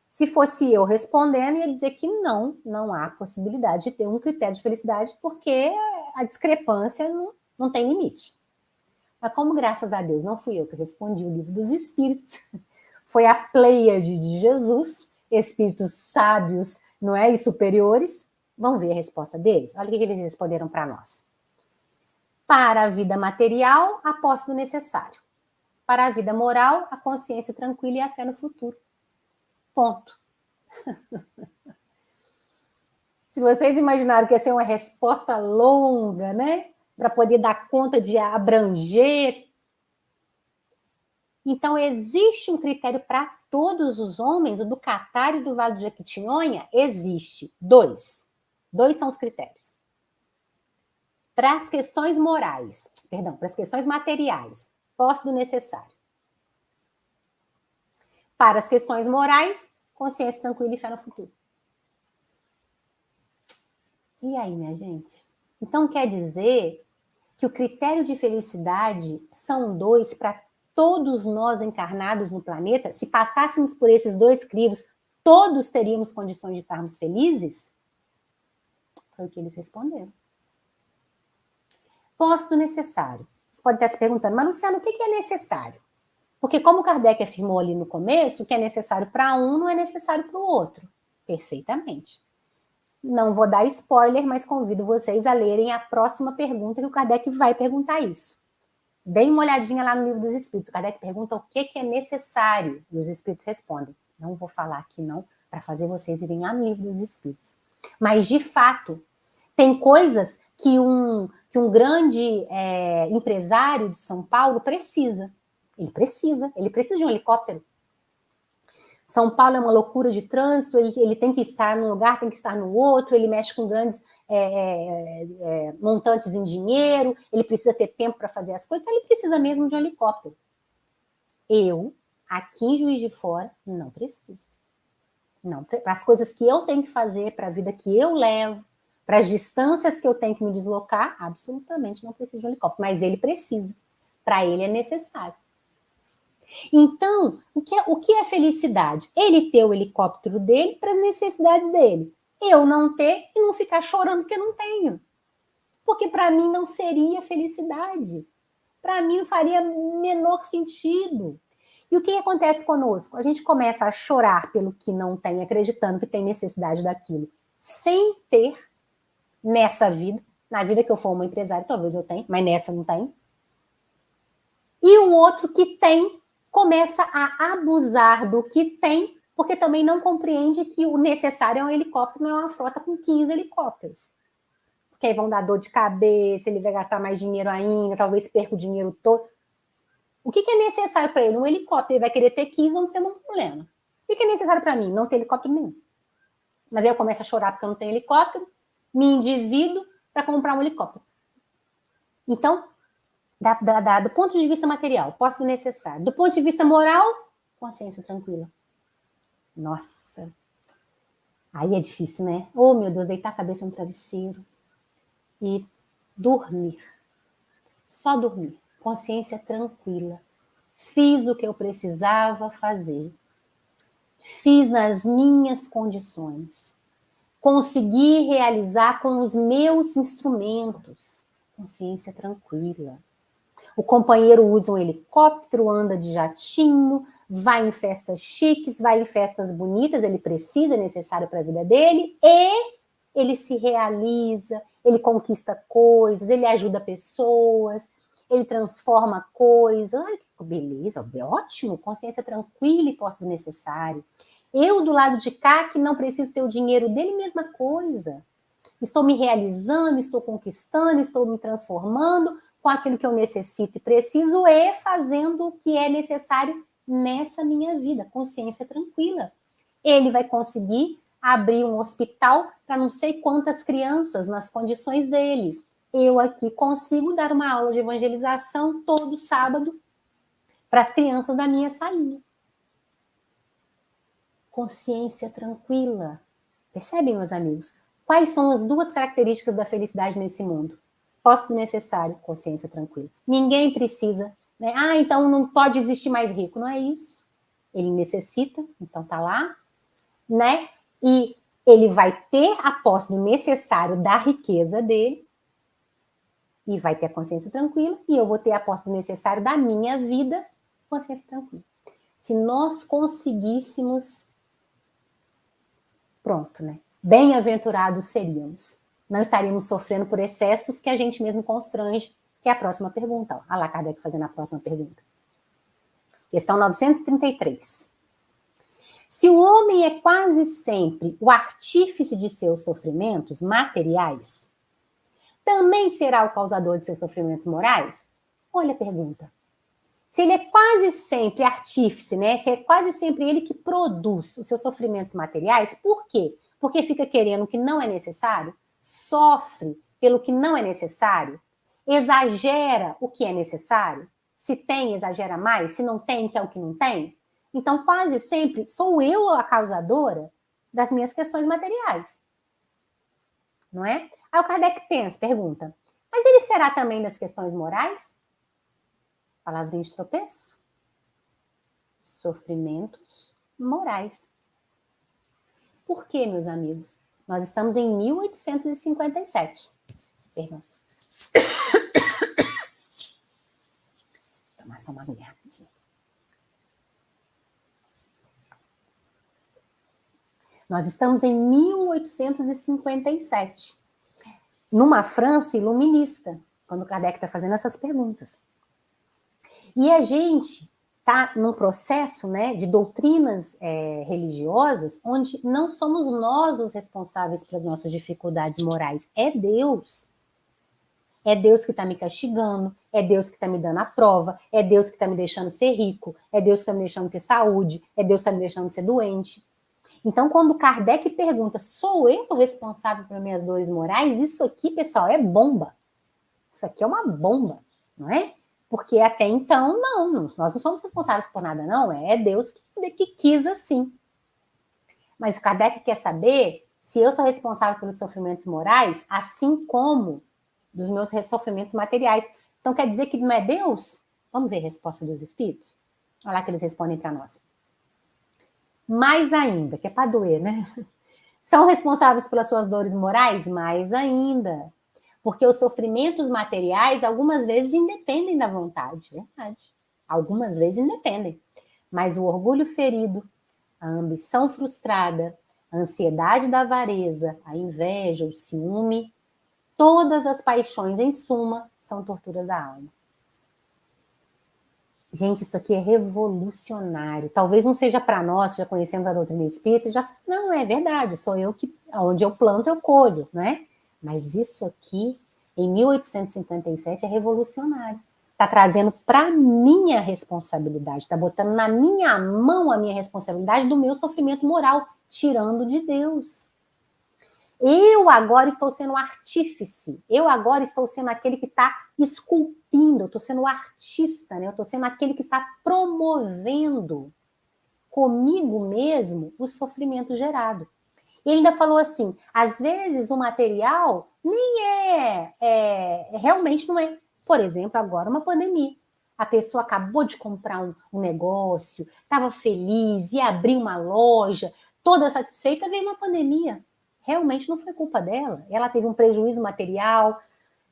Se fosse eu respondendo, ia dizer que não há possibilidade de ter um critério de felicidade, porque a discrepância não tem limite. Mas como, graças a Deus, não fui eu que respondi o livro dos Espíritos, foi a Pleiade de Jesus, espíritos sábios, não é, e superiores. Vamos ver a resposta deles? Olha o que eles responderam para nós. Para a vida material, a posse do necessário. Para a vida moral, a consciência tranquila e a fé no futuro. Ponto. Se vocês imaginaram que ia ser uma resposta longa, né? Para poder dar conta de abranger. Então, existe um critério para todos os homens, o do Catar e do Vale do Jequitinhonha? Existe. Dois são os critérios. Para as questões morais, para as questões materiais, posse do necessário. Para as questões morais, consciência tranquila e fé no futuro. E aí, minha gente? Então, quer dizer que o critério de felicidade são dois para todos nós encarnados no planeta? Se passássemos por esses dois crivos, todos teríamos condições de estarmos felizes? Foi o que eles responderam. Posse do necessário. Você pode estar se perguntando, mas Luciana, o que é necessário? Porque como Kardec afirmou ali no começo, o que é necessário para um não é necessário para o outro. Perfeitamente. Não vou dar spoiler, mas convido vocês a lerem a próxima pergunta, que o Kardec vai perguntar isso. Deem uma olhadinha lá no Livro dos Espíritos. O Kardec pergunta o que é necessário, e os Espíritos respondem. Não vou falar aqui não, para fazer vocês irem lá no Livro dos Espíritos. Mas, de fato, tem coisas que um grande empresário de São Paulo precisa. Ele precisa de um helicóptero. São Paulo é uma loucura de trânsito, ele tem que estar num lugar, tem que estar no outro, ele mexe com grandes montantes em dinheiro, ele precisa ter tempo para fazer as coisas, então ele precisa mesmo de um helicóptero. Eu, aqui em Juiz de Fora, não preciso. Não, para as coisas que eu tenho que fazer, para a vida que eu levo, para as distâncias que eu tenho que me deslocar, absolutamente não preciso de um helicóptero, mas ele precisa. Para ele é necessário. Então, o que é felicidade? Ele ter o helicóptero dele para as necessidades dele. Eu não ter e não ficar chorando porque não tenho. Porque para mim não seria felicidade. Para mim não faria menor sentido. E o que acontece conosco? A gente começa a chorar pelo que não tem, acreditando que tem necessidade daquilo, sem ter nessa vida. Na vida que eu for uma empresária, talvez eu tenha, mas nessa não tem. E o outro que tem, começa a abusar do que tem, porque também não compreende que o necessário é um helicóptero, não é uma frota com 15 helicópteros. Porque aí vão dar dor de cabeça, ele vai gastar mais dinheiro ainda, talvez perca o dinheiro todo. O que é necessário para ele? Um helicóptero. Ele vai querer ter 15, vamos ter um problema. O que é necessário para mim? Não ter helicóptero nenhum. Mas aí eu começo a chorar porque eu não tenho helicóptero, me endivido para comprar um helicóptero. Então, do ponto de vista material, posse do necessário. Do ponto de vista moral, consciência tranquila. Nossa. Aí é difícil, né? Oh, meu Deus, deitar a cabeça no travesseiro e dormir. Só dormir. Consciência tranquila. Fiz o que eu precisava fazer. Fiz nas minhas condições. Consegui realizar com os meus instrumentos. Consciência tranquila. O companheiro usa um helicóptero, anda de jatinho, vai em festas chiques, vai em festas bonitas, ele precisa, é necessário para a vida dele, e ele se realiza, ele conquista coisas, ele ajuda pessoas, ele transforma coisas. Ai, que beleza, ótimo, consciência tranquila e posse do necessário. Eu, do lado de cá, que não preciso ter o dinheiro dele, mesma coisa. Estou me realizando, estou conquistando, estou me transformando com aquilo que eu necessito e preciso e fazendo o que é necessário nessa minha vida. Consciência tranquila. Ele vai conseguir abrir um hospital para não sei quantas crianças nas condições dele. Eu aqui consigo dar uma aula de evangelização todo sábado para as crianças da minha salinha. Consciência tranquila. Percebem, meus amigos? Quais são as duas características da felicidade nesse mundo? Posse do necessário, consciência tranquila. Ninguém precisa, né? Então não pode existir mais rico. Não é isso. Ele necessita, então tá lá. né? E ele vai ter a posse do necessário da riqueza dele, e vai ter a consciência tranquila, e eu vou ter a posse do necessário da minha vida, consciência tranquila. Se nós conseguíssemos, pronto, né? Bem-aventurados seríamos. Não estaríamos sofrendo por excessos que a gente mesmo constrange, que é a próxima pergunta. Olha lá, Kardec fazendo a próxima pergunta. Questão 933. Se o homem é quase sempre o artífice de seus sofrimentos materiais, também será o causador de seus sofrimentos morais? Olha a pergunta. Se ele é quase sempre artífice, né? Se é quase sempre ele que produz os seus sofrimentos materiais, por quê? Porque fica querendo o que não é necessário, sofre pelo que não é necessário, exagera o que é necessário, se tem, exagera mais, se não tem, quer o que não tem. Então, quase sempre sou eu a causadora das minhas questões materiais. Não é? Aí o Kardec pergunta, mas ele será também das questões morais? Palavrinha de tropeço. Sofrimentos morais. Por quê, meus amigos? Nós estamos em 1857. Perdão. Vou tomar só uma aguinha rapidinho. Nós estamos em 1857. Numa França iluminista, quando Kardec está fazendo essas perguntas. E a gente está num processo, né, de doutrinas religiosas onde não somos nós os responsáveis pelas nossas dificuldades morais, é Deus. É Deus que está me castigando, é Deus que está me dando a prova, é Deus que está me deixando ser rico, é Deus que está me deixando ter saúde, é Deus que está me deixando ser doente. Então, quando Kardec pergunta, sou eu o responsável pelas minhas dores morais? Isso aqui, pessoal, é bomba. Isso aqui é uma bomba, não é? Porque até então, não, nós não somos responsáveis por nada, não. É Deus que quis assim. Mas o Kardec quer saber se eu sou responsável pelos sofrimentos morais, assim como dos meus sofrimentos materiais. Então, quer dizer que não é Deus? Vamos ver a resposta dos espíritos? Olha lá que eles respondem para nós. Mais ainda, que é para doer, né? São responsáveis pelas suas dores morais? Mais ainda. Porque os sofrimentos materiais, algumas vezes, independem da vontade, verdade. Algumas vezes independem. Mas o orgulho ferido, a ambição frustrada, a ansiedade da avareza, a inveja, o ciúme, todas as paixões, em suma, são torturas da alma. Gente, isso aqui é revolucionário. Talvez não seja para nós, já conhecemos a doutrina espírita, já não é verdade, sou eu que, onde eu planto, eu colho, né? Mas isso aqui, em 1857, é revolucionário. Está trazendo para minha responsabilidade, está botando na minha mão a minha responsabilidade do meu sofrimento moral, tirando de Deus. Eu agora estou sendo artífice, eu agora estou sendo aquele que está esculpindo, eu estou sendo o artista, né? Eu estou sendo aquele que está promovendo comigo mesmo o sofrimento gerado. E ele ainda falou assim, às vezes o material nem realmente não é. Por exemplo, agora uma pandemia. A pessoa acabou de comprar um negócio, estava feliz, ia abrir uma loja, toda satisfeita, veio uma pandemia. Realmente não foi culpa dela. Ela teve um prejuízo material,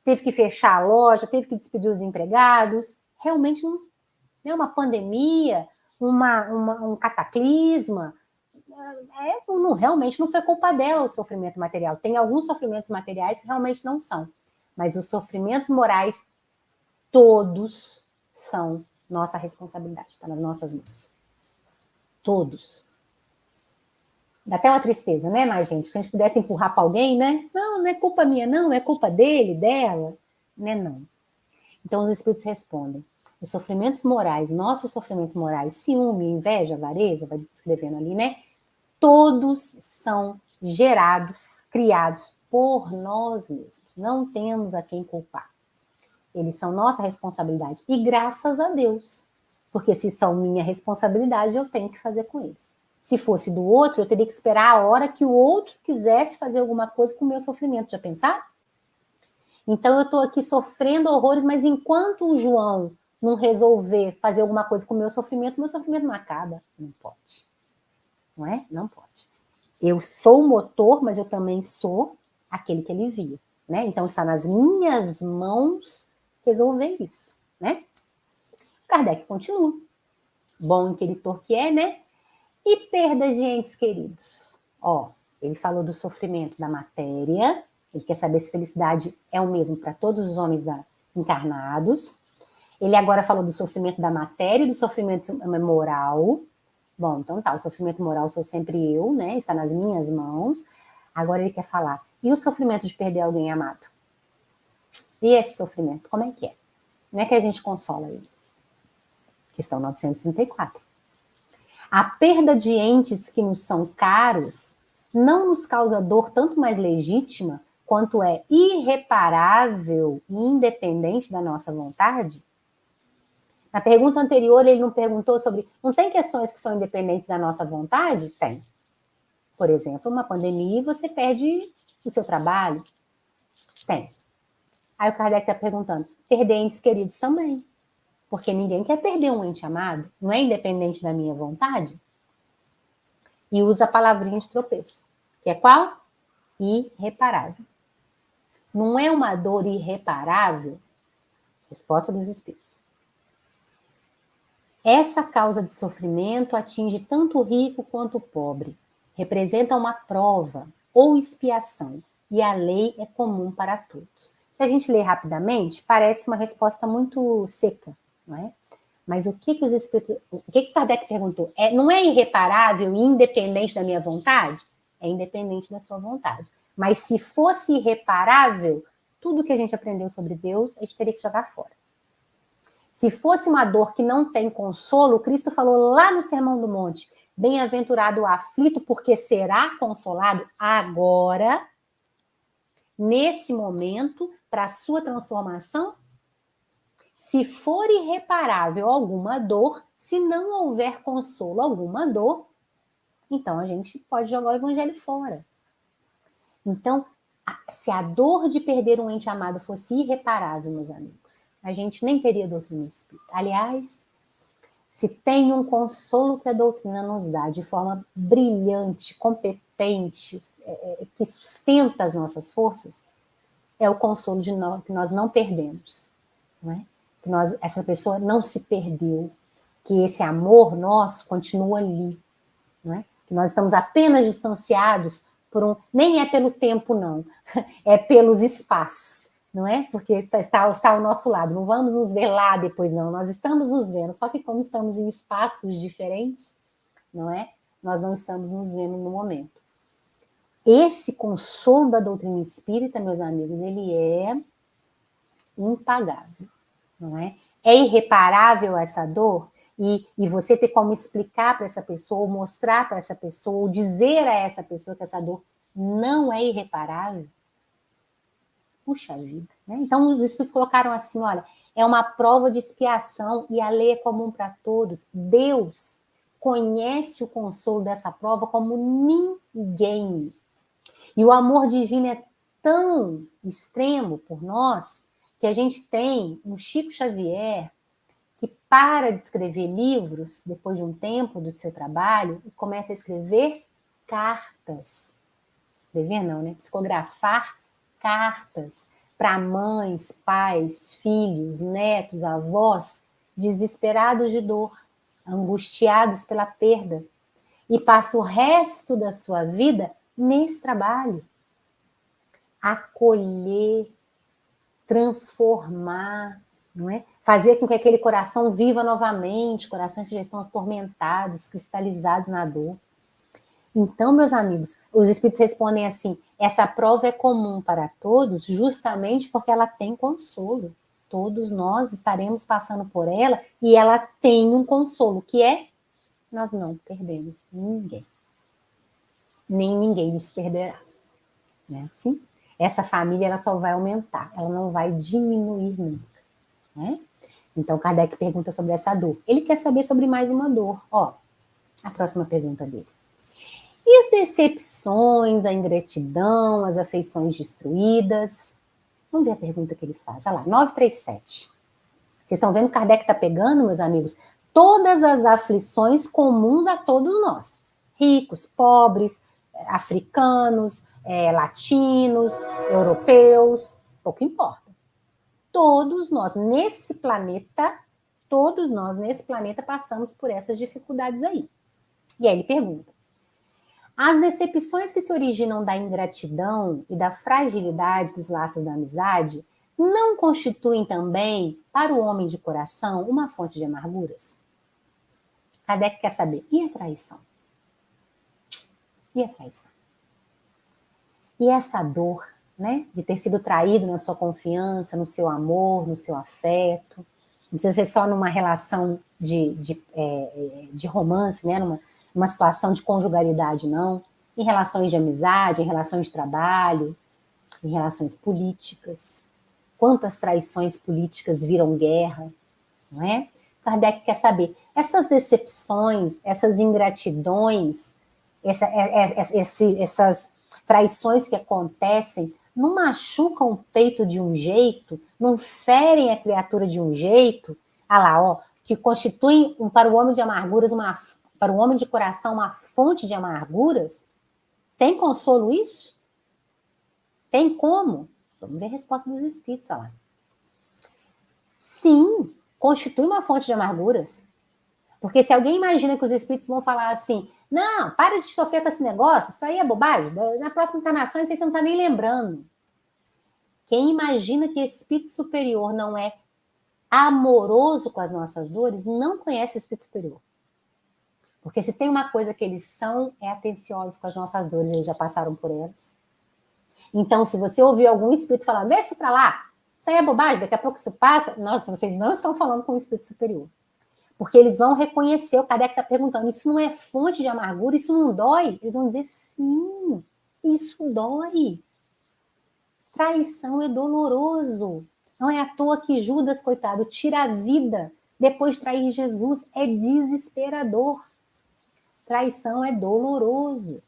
teve que fechar a loja, teve que despedir os empregados. Realmente não é uma pandemia, um cataclisma. Realmente não foi culpa dela o sofrimento material. Tem alguns sofrimentos materiais que realmente não são. Mas os sofrimentos morais, todos são nossa responsabilidade. Está nas nossas mãos. Todos. Dá até uma tristeza, né, gente? Se a gente pudesse empurrar para alguém, né? Não é culpa minha, não, é culpa dele, dela. Né, não. Então, os espíritos respondem. Os sofrimentos morais, nossos sofrimentos morais, ciúme, inveja, avareza, vai descrevendo ali, né? Todos são gerados, criados por nós mesmos. Não temos a quem culpar. Eles são nossa responsabilidade. E graças a Deus. Porque se são minha responsabilidade, eu tenho que fazer com eles. Se fosse do outro, eu teria que esperar a hora que o outro quisesse fazer alguma coisa com o meu sofrimento. Já pensaram? Então, eu estou aqui sofrendo horrores, mas enquanto o João não resolver fazer alguma coisa com o meu sofrimento não acaba. Não pode. Não é? Não pode. Eu sou o motor, mas eu também sou aquele que alivia, né? Então, está nas minhas mãos resolver isso, né? Kardec continua. Bom inquiritor que é, né? E perda de entes queridos. Ó, ele falou do sofrimento da matéria, ele quer saber se felicidade é o mesmo para todos os homens encarnados. Ele agora falou do sofrimento da matéria e do sofrimento moral. Bom, então tá, o sofrimento moral sou sempre eu, né? Está nas minhas mãos. Agora ele quer falar, e o sofrimento de perder alguém amado? E esse sofrimento, como é que é? Como é que a gente consola ele? Questão 964. A perda de entes que nos são caros não nos causa dor tanto mais legítima quanto é irreparável e independente da nossa vontade? Na pergunta anterior, ele não perguntou sobre... Não tem questões que são independentes da nossa vontade? Tem. Por exemplo, uma pandemia e você perde o seu trabalho? Tem. Aí o Kardec está perguntando, perder entes queridos também. Porque ninguém quer perder um ente amado. Não é independente da minha vontade? E usa a palavrinha de tropeço. Que é qual? Irreparável. Não é uma dor irreparável? Resposta dos Espíritos. Essa causa de sofrimento atinge tanto o rico quanto o pobre. Representa uma prova ou expiação, e a lei é comum para todos. Se a gente lê rapidamente, parece uma resposta muito seca, não é? Mas o que os Espíritos... O que Kardec perguntou? Não é irreparável e independente da minha vontade? É independente da sua vontade. Mas se fosse irreparável, tudo que a gente aprendeu sobre Deus, a gente teria que jogar fora. Se fosse uma dor que não tem consolo, Cristo falou lá no Sermão do Monte, bem-aventurado o aflito, porque será consolado agora, nesse momento, para a sua transformação. Se for irreparável alguma dor, se não houver consolo alguma dor, então a gente pode jogar o evangelho fora. Então, se a dor de perder um ente amado fosse irreparável, meus amigos, a gente nem teria doutrina espírita. Aliás, se tem um consolo que a doutrina nos dá de forma brilhante, competente, que sustenta as nossas forças, é o consolo de que nós não perdemos, não é? Que essa pessoa não se perdeu, que esse amor nosso continua ali, não é? Que nós estamos apenas distanciados nem é pelo tempo, não, é pelos espaços, não é? Porque está ao nosso lado, não vamos nos ver lá depois, não, nós estamos nos vendo, só que como estamos em espaços diferentes, não é? Nós não estamos nos vendo no momento. Esse consolo da doutrina espírita, meus amigos, ele é impagável, não é? É irreparável essa dor? E você ter como explicar para essa pessoa, ou mostrar para essa pessoa, ou dizer a essa pessoa que essa dor não é irreparável? Puxa vida, né? Então os Espíritos colocaram assim, olha, é uma prova de expiação e a lei é comum para todos. Deus conhece o consolo dessa prova como ninguém. E o amor divino é tão extremo por nós que a gente tem um Chico Xavier que para de escrever livros, depois de um tempo do seu trabalho, e começa a escrever cartas. Escrever não, né? Psicografar cartas para mães, pais, filhos, netos, avós, desesperados de dor, angustiados pela perda. E passa o resto da sua vida nesse trabalho. Acolher, transformar, não é? Fazer com que aquele coração viva novamente, corações que já estão atormentados, cristalizados na dor. Então, meus amigos, os Espíritos respondem assim, essa prova é comum para todos justamente porque ela tem consolo. Todos nós estaremos passando por ela e ela tem um consolo, que é nós não perdemos ninguém. Nem ninguém nos perderá. Não é assim? Essa família ela só vai aumentar, ela não vai diminuir nunca. Né? Então, Kardec pergunta sobre essa dor. Ele quer saber sobre mais uma dor. Ó, a próxima pergunta dele. E as decepções, a ingratidão, as afeições destruídas? Vamos ver a pergunta que ele faz. Olha lá, 937. Vocês estão vendo que Kardec está pegando, meus amigos, todas as aflições comuns a todos nós. Ricos, pobres, africanos, latinos, europeus, pouco importa. Todos nós nesse planeta passamos por essas dificuldades aí. E aí ele pergunta: as decepções que se originam da ingratidão e da fragilidade dos laços da amizade não constituem também, para o homem de coração, uma fonte de amarguras? Kardec quer saber, e a traição? E a traição? E essa dor, né, de ter sido traído na sua confiança, no seu amor, no seu afeto, não precisa ser só numa relação de romance, né, numa situação de conjugalidade, não. Em relações de amizade, em relações de trabalho, em relações políticas. Quantas traições políticas viram guerra, não é? Kardec quer saber, essas decepções, essas ingratidões, essas traições que acontecem, não machucam o peito de um jeito, não ferem a criatura de um jeito, que constituem para o homem de amarguras, para o homem de coração, uma fonte de amarguras? Tem consolo isso? Tem como? Vamos ver a resposta dos espíritos, olha lá. Sim, constitui uma fonte de amarguras. Porque se alguém imagina que os espíritos vão falar assim, não, para de sofrer com esse negócio, isso aí é bobagem, na próxima encarnação você não está nem lembrando. Quem imagina que esse espírito superior não é amoroso com as nossas dores, não conhece o espírito superior. Porque se tem uma coisa que eles são, é atenciosos com as nossas dores, eles já passaram por elas. Então, se você ouvir algum espírito falar, deixa pra lá, isso aí é bobagem, daqui a pouco isso passa, nossa, vocês não estão falando com o espírito superior. Porque eles vão reconhecer, o Kardec está perguntando, isso não é fonte de amargura, isso não dói? Eles vão dizer, sim, isso dói. Traição é doloroso. Não é à toa que Judas, coitado, tira a vida depois de trair Jesus. É desesperador. Traição é doloroso.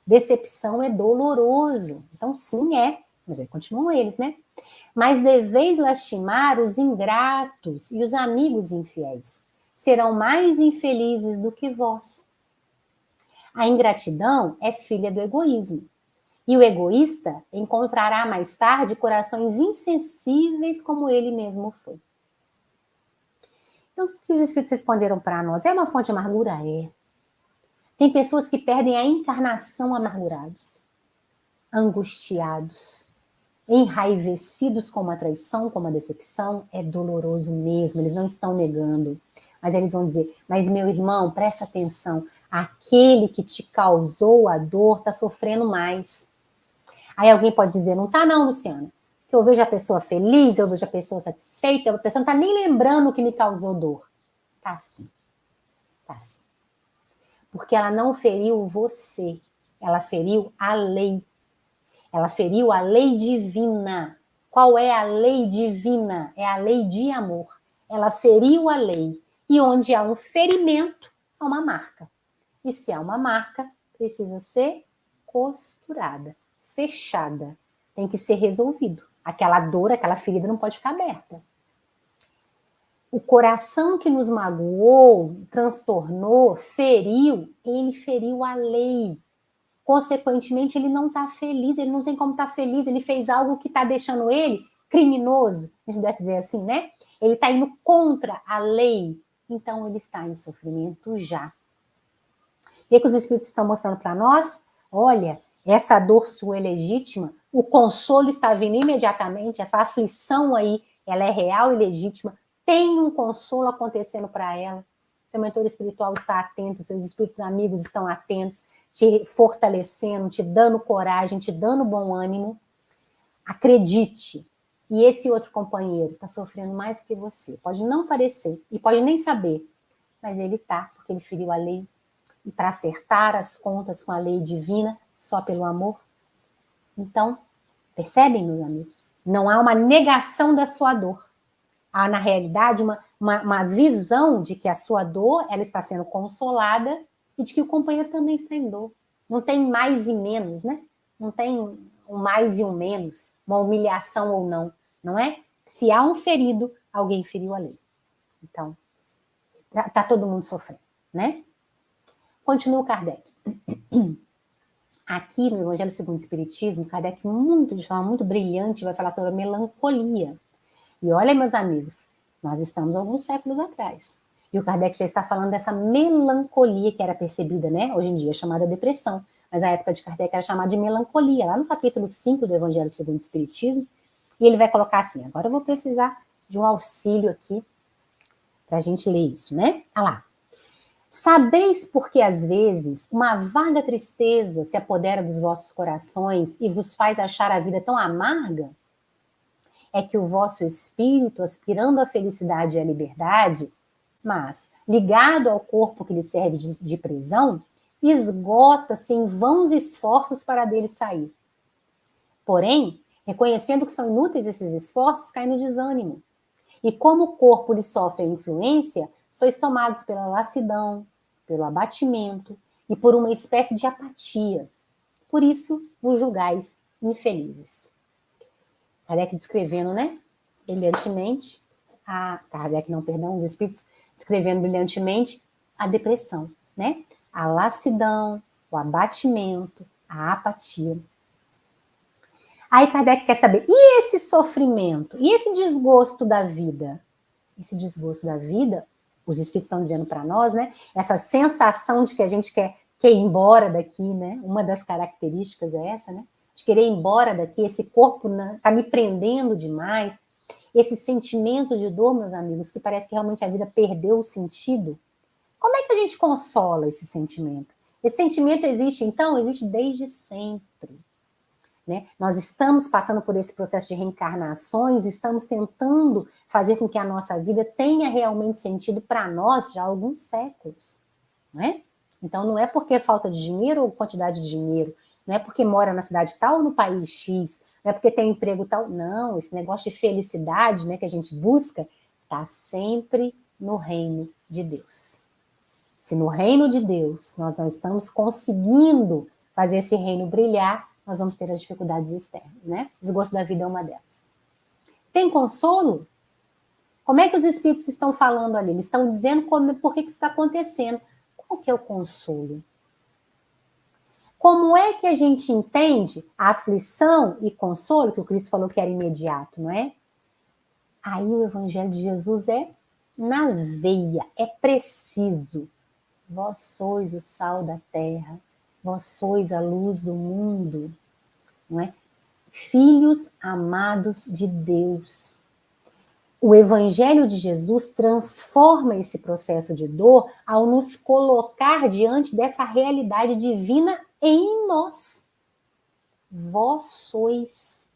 Decepção é doloroso. Então, sim, é. Mas aí continuam eles, né? Mas deveis lastimar os ingratos e os amigos infiéis. Serão mais infelizes do que vós. A ingratidão é filha do egoísmo. E o egoísta encontrará mais tarde corações insensíveis como ele mesmo foi. Então, o que os espíritos responderam para nós? É uma fonte de amargura? É. Tem pessoas que perdem a encarnação amargurados, angustiados, enraivecidos com uma traição, com uma decepção. É doloroso mesmo, eles não estão negando. Mas eles vão dizer, mas meu irmão, presta atenção, aquele que te causou a dor está sofrendo mais. Aí alguém pode dizer, não tá não, Luciana, que eu vejo a pessoa feliz, eu vejo a pessoa satisfeita, a pessoa não tá nem lembrando o que me causou dor. Tá sim, tá sim. Porque ela não feriu você, ela feriu a lei. Ela feriu a lei divina. Qual é a lei divina? É a lei de amor. Ela feriu a lei. E onde há um ferimento, há uma marca. E se há uma marca, precisa ser costurada, fechada. Tem que ser resolvido. Aquela dor, aquela ferida não pode ficar aberta. O coração que nos magoou, transtornou, feriu, ele feriu a lei. Consequentemente, ele não está feliz, ele não tem como estar feliz, ele fez algo que está deixando ele criminoso, a gente pudesse dizer assim, né? Ele está indo contra a lei, então ele está em sofrimento já. O que os espíritos estão mostrando para nós? Olha, essa dor sua é legítima, o consolo está vindo imediatamente, essa aflição aí, ela é real e legítima, tem um consolo acontecendo para ela. Seu mentor espiritual está atento, seus espíritos amigos estão atentos, te fortalecendo, te dando coragem, te dando bom ânimo. Acredite. E esse outro companheiro está sofrendo mais que você. Pode não parecer e pode nem saber, mas ele está, porque ele feriu a lei. E para acertar as contas com a lei divina, só pelo amor. Então, percebem, meus amigos? Não há uma negação da sua dor. Há, na realidade, uma visão de que a sua dor ela está sendo consolada e de que o companheiro também está em dor. Não tem mais e menos, né? Não tem um mais e um menos, uma humilhação ou não, não é? Se há um ferido, alguém feriu a lei. Então, tá todo mundo sofrendo, né? Continua o Kardec. Aqui no Evangelho segundo o Espiritismo, Kardec, de forma muito brilhante, vai falar sobre a melancolia. E olha, meus amigos, nós estamos alguns séculos atrás. E o Kardec já está falando dessa melancolia que era percebida, né? Hoje em dia, chamada depressão. Mas na época de Kardec era chamada de melancolia, lá no capítulo 5 do Evangelho segundo o Espiritismo. E ele vai colocar assim, agora eu vou precisar de um auxílio aqui para a gente ler isso, né? Ah lá. Sabeis porque às vezes uma vaga tristeza se apodera dos vossos corações e vos faz achar a vida tão amarga? É que o vosso espírito, aspirando à felicidade e à liberdade, mas ligado ao corpo que lhe serve de prisão, esgota-se em vãos esforços para dele sair. Porém, reconhecendo que são inúteis esses esforços, cai no desânimo. E como o corpo lhe sofre a influência, sois tomados pela lassidão, pelo abatimento e por uma espécie de apatia. Por isso vos julgais infelizes. Kardec descrevendo, né, brilhantemente, os espíritos descrevendo brilhantemente a depressão, né, a lassidão, o abatimento, a apatia. Aí Kardec quer saber, e esse sofrimento? E esse desgosto da vida? Esse desgosto da vida, os espíritos estão dizendo para nós, né? Essa sensação de que a gente quer ir embora daqui, né? Uma das características é essa, né? De querer ir embora daqui, esse corpo está me prendendo demais. Esse sentimento de dor, meus amigos, que parece que realmente a vida perdeu o sentido. Como é que a gente consola esse sentimento? Esse sentimento existe, então? Existe desde sempre. Né? Nós estamos passando por esse processo de reencarnações, estamos tentando fazer com que a nossa vida tenha realmente sentido para nós já há alguns séculos. Não é? Então, não é porque falta de dinheiro ou quantidade de dinheiro, não é porque mora na cidade tal ou no país X, não é porque tem um emprego tal. Não, esse negócio de felicidade, né, que a gente busca está sempre no reino de Deus. Se no reino de Deus nós não estamos conseguindo fazer esse reino brilhar, nós vamos ter as dificuldades externas, né? Desgosto da vida é uma delas. Tem consolo? Como é que os espíritos estão falando ali? Eles estão dizendo por que isso está acontecendo. Qual que é o consolo? Como é que a gente entende a aflição e consolo, que o Cristo falou que era imediato, não é? Aí o Evangelho de Jesus é na veia, é preciso. Vós sois o sal da terra, vós sois a luz do mundo, não é? Filhos amados de Deus. O Evangelho de Jesus transforma esse processo de dor ao nos colocar diante dessa realidade divina em nós. Vós sois.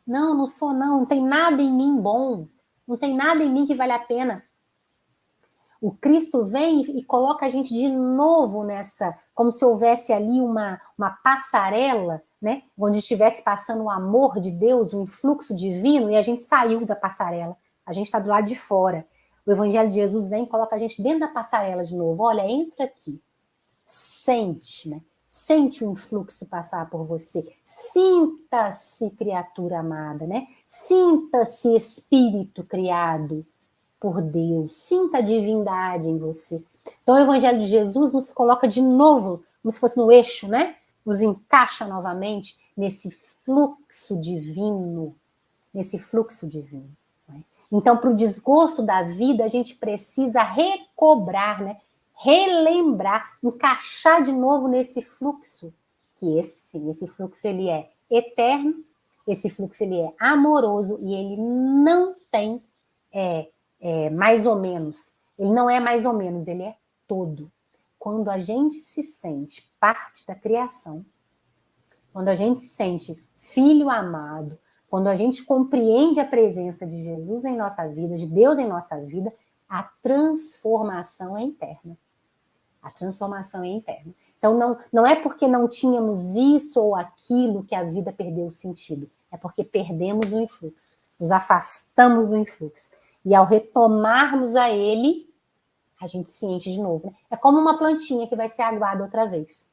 Não, não sou não tem nada em mim bom, não tem nada em mim que vale a pena. O Cristo vem e coloca a gente de novo nessa, como se houvesse ali uma passarela, né? Onde estivesse passando o amor de Deus, o influxo divino, e a gente saiu da passarela. A gente está do lado de fora. O Evangelho de Jesus vem e coloca a gente dentro da passarela de novo. Olha, entra aqui. Sente, né? Sente o influxo passar por você. Sinta-se criatura amada, né? Sinta-se espírito criado por Deus, sinta a divindade em você. Então o Evangelho de Jesus nos coloca de novo, como se fosse no eixo, né? Nos encaixa novamente nesse fluxo divino, nesse fluxo divino. Né? Então, para o desgosto da vida, a gente precisa recobrar, né? Relembrar, encaixar de novo nesse fluxo, que esse fluxo ele é eterno, esse fluxo ele é amoroso e ele não tem mais ou menos. Ele não é mais ou menos, ele é todo. Quando a gente se sente parte da criação, quando a gente se sente filho amado, quando a gente compreende a presença de Jesus em nossa vida, de Deus em nossa vida, a transformação é interna. A transformação é interna. Então, não é porque não tínhamos isso ou aquilo que a vida perdeu o sentido. É porque perdemos o influxo, nos afastamos do influxo. E ao retomarmos a ele, a gente se enche de novo. Né? É como uma plantinha que vai ser aguada outra vez.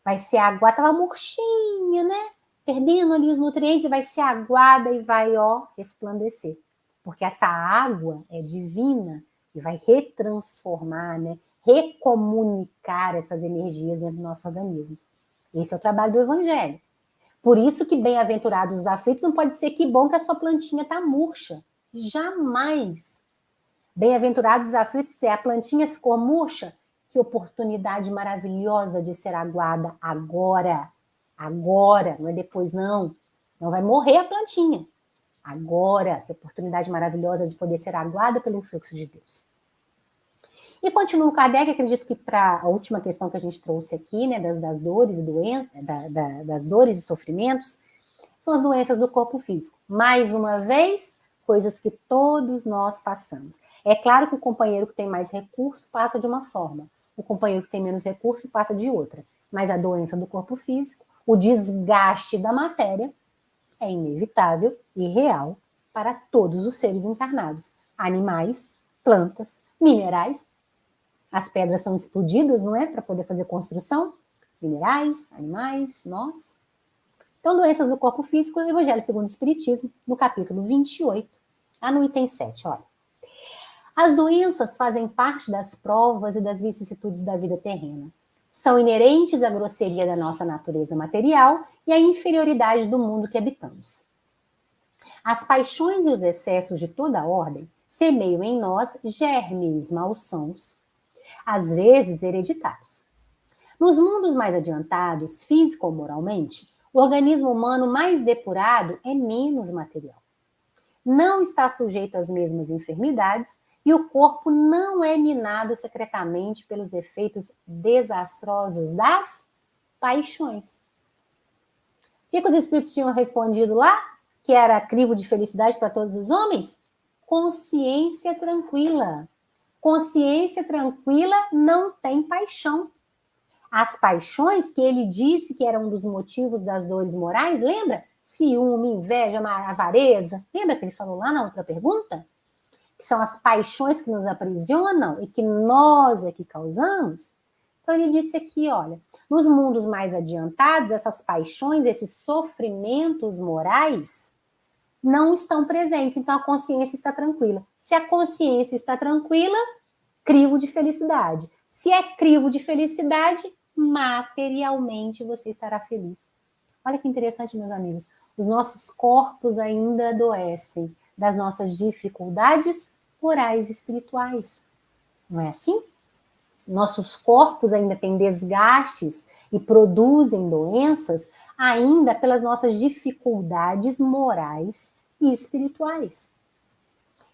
Vai ser aguada, estava murchinha, né? Perdendo ali os nutrientes, vai ser aguada e vai, resplandecer. Porque essa água é divina e vai retransformar, né? Recomunicar essas energias dentro do nosso organismo. Esse é o trabalho do evangelho. Por isso que bem-aventurados os aflitos não pode ser que bom que a sua plantinha está murcha. Jamais. Bem-aventurados os aflitos, se a plantinha ficou murcha, que oportunidade maravilhosa de ser aguada agora. Agora, não é depois não. Não vai morrer a plantinha. Agora, que oportunidade maravilhosa de poder ser aguada pelo fluxo de Deus. E continua o Kardec, acredito que para a última questão que a gente trouxe aqui, né, das dores e doenças, das dores e sofrimentos, são as doenças do corpo físico. Mais uma vez, coisas que todos nós passamos. É claro que o companheiro que tem mais recurso passa de uma forma, o companheiro que tem menos recurso passa de outra. Mas a doença do corpo físico, o desgaste da matéria, é inevitável e real para todos os seres encarnados. Animais, plantas, minerais. As pedras são explodidas, não é? Para poder fazer construção. Minerais, animais, nós. Então, doenças do corpo físico, o Evangelho segundo o Espiritismo, no capítulo 28, lá no item 7, olha. As doenças fazem parte das provas e das vicissitudes da vida terrena. São inerentes à grosseria da nossa natureza material e à inferioridade do mundo que habitamos. As paixões e os excessos de toda ordem semeiam em nós germes malsãos, às vezes hereditários. Nos mundos mais adiantados, físico ou moralmente, o organismo humano mais depurado é menos material. Não está sujeito às mesmas enfermidades e o corpo não é minado secretamente pelos efeitos desastrosos das paixões. O que os espíritos tinham respondido lá? Que era crivo de felicidade para todos os homens? Consciência tranquila. Consciência tranquila não tem paixão. As paixões que ele disse que eram um dos motivos das dores morais, lembra? Ciúme, inveja, avareza. Lembra que ele falou lá na outra pergunta? Que são as paixões que nos aprisionam e que nós é que causamos. Então ele disse aqui, olha, nos mundos mais adiantados, essas paixões, esses sofrimentos morais não estão presentes. Então a consciência está tranquila. Se a consciência está tranquila, crivo de felicidade. Se é crivo de felicidade, materialmente você estará feliz. Olha que interessante, meus amigos. Os nossos corpos ainda adoecem das nossas dificuldades morais e espirituais. Não é assim? Nossos corpos ainda têm desgastes e produzem doenças ainda pelas nossas dificuldades morais e espirituais.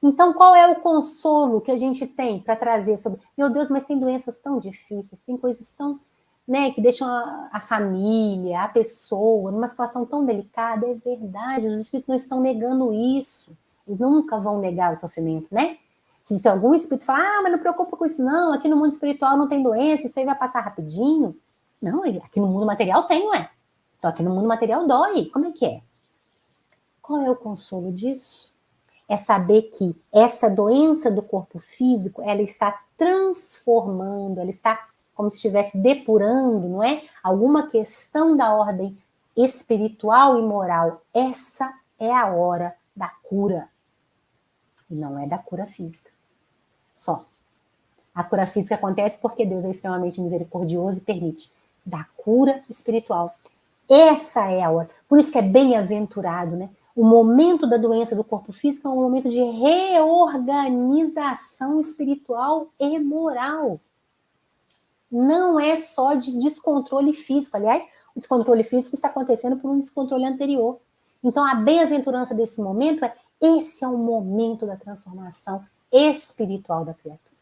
Então, qual é o consolo que a gente tem para trazer sobre... Meu Deus, mas tem doenças tão difíceis, tem coisas tão... né, que deixam a família, a pessoa, numa situação tão delicada. É verdade, os espíritos não estão negando isso. Eles nunca vão negar o sofrimento, né? Se algum espírito fala, mas não preocupa com isso não, aqui no mundo espiritual não tem doença, isso aí vai passar rapidinho. Não, aqui no mundo material tem, ué. Então aqui no mundo material dói. Como é que é? Qual é o consolo disso? É saber que essa doença do corpo físico, ela está transformando, ela está como se estivesse depurando, não é? Alguma questão da ordem espiritual e moral. Essa é a hora da cura. E não é da cura física. Só. A cura física acontece porque Deus é extremamente misericordioso e permite. Da cura espiritual. Essa é a hora. Por isso que é bem-aventurado, né? O momento da doença do corpo físico é um momento de reorganização espiritual e moral. Não é só de descontrole físico. Aliás, o descontrole físico está acontecendo por um descontrole anterior. Então, a bem-aventurança desse momento é esse é o momento da transformação espiritual da criatura.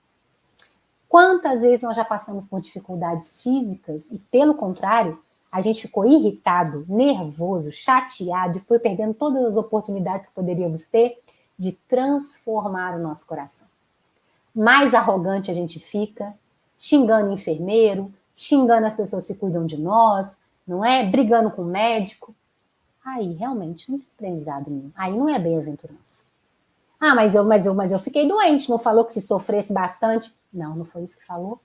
Quantas vezes nós já passamos por dificuldades físicas e, pelo contrário, a gente ficou irritado, nervoso, chateado e foi perdendo todas as oportunidades que poderíamos ter de transformar o nosso coração. Mais arrogante a gente fica, xingando o enfermeiro, xingando as pessoas que cuidam de nós, não é? Brigando com o médico. Aí, realmente, não é aprendizado nenhum. Aí não é bem-aventurança. Ah, mas eu fiquei doente, não falou que se sofresse bastante? Não, não foi isso que falou.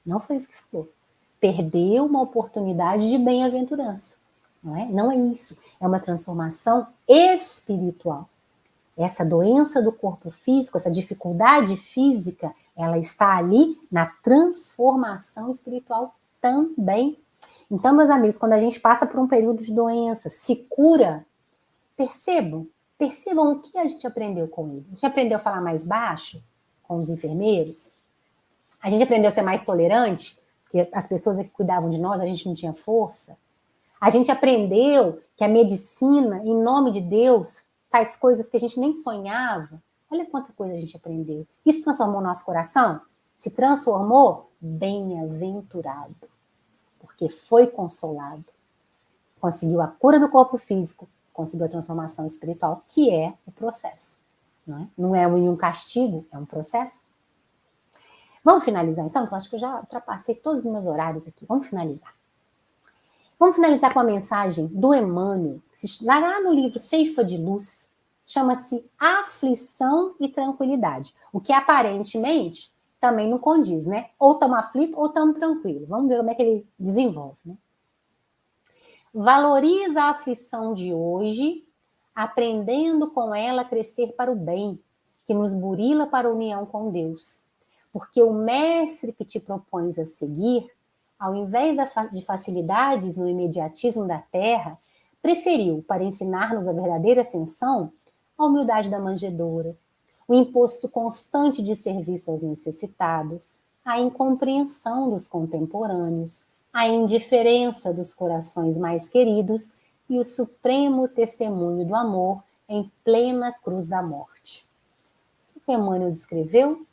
Não foi isso que falou. Perdeu uma oportunidade de bem-aventurança. Não é? Não é isso. É uma transformação espiritual. Essa doença do corpo físico, essa dificuldade física, ela está ali na transformação espiritual também. Então, meus amigos, quando a gente passa por um período de doença, se cura, percebam o que a gente aprendeu com ele. A gente aprendeu a falar mais baixo com os enfermeiros, a gente aprendeu a ser mais tolerante, porque as pessoas que cuidavam de nós, a gente não tinha força. A gente aprendeu que a medicina, em nome de Deus, faz coisas que a gente nem sonhava. Olha quanta coisa a gente aprendeu. Isso transformou nosso coração? Se transformou? Bem-aventurado. Porque foi consolado. Conseguiu a cura do corpo físico, conseguiu a transformação espiritual, que é o processo. Não é um castigo, é um processo. Vamos finalizar então? Que eu acho que eu já ultrapassei todos os meus horários aqui. Vamos finalizar. Vamos finalizar com a mensagem do Emmanuel, lá no livro Ceifa de Luz, chama-se Aflição e Tranquilidade, o que aparentemente também não condiz, né? Ou estamos aflitos ou estamos tranquilos. Vamos ver como é que ele desenvolve, né? Valoriza a aflição de hoje, aprendendo com ela a crescer para o bem, que nos burila para a união com Deus. Porque o mestre que te propões a seguir, ao invés de facilidades no imediatismo da terra, preferiu, para ensinar-nos a verdadeira ascensão, a humildade da manjedoura, o imposto constante de serviço aos necessitados, a incompreensão dos contemporâneos, a indiferença dos corações mais queridos e o supremo testemunho do amor em plena cruz da morte. O que Emmanuel descreveu?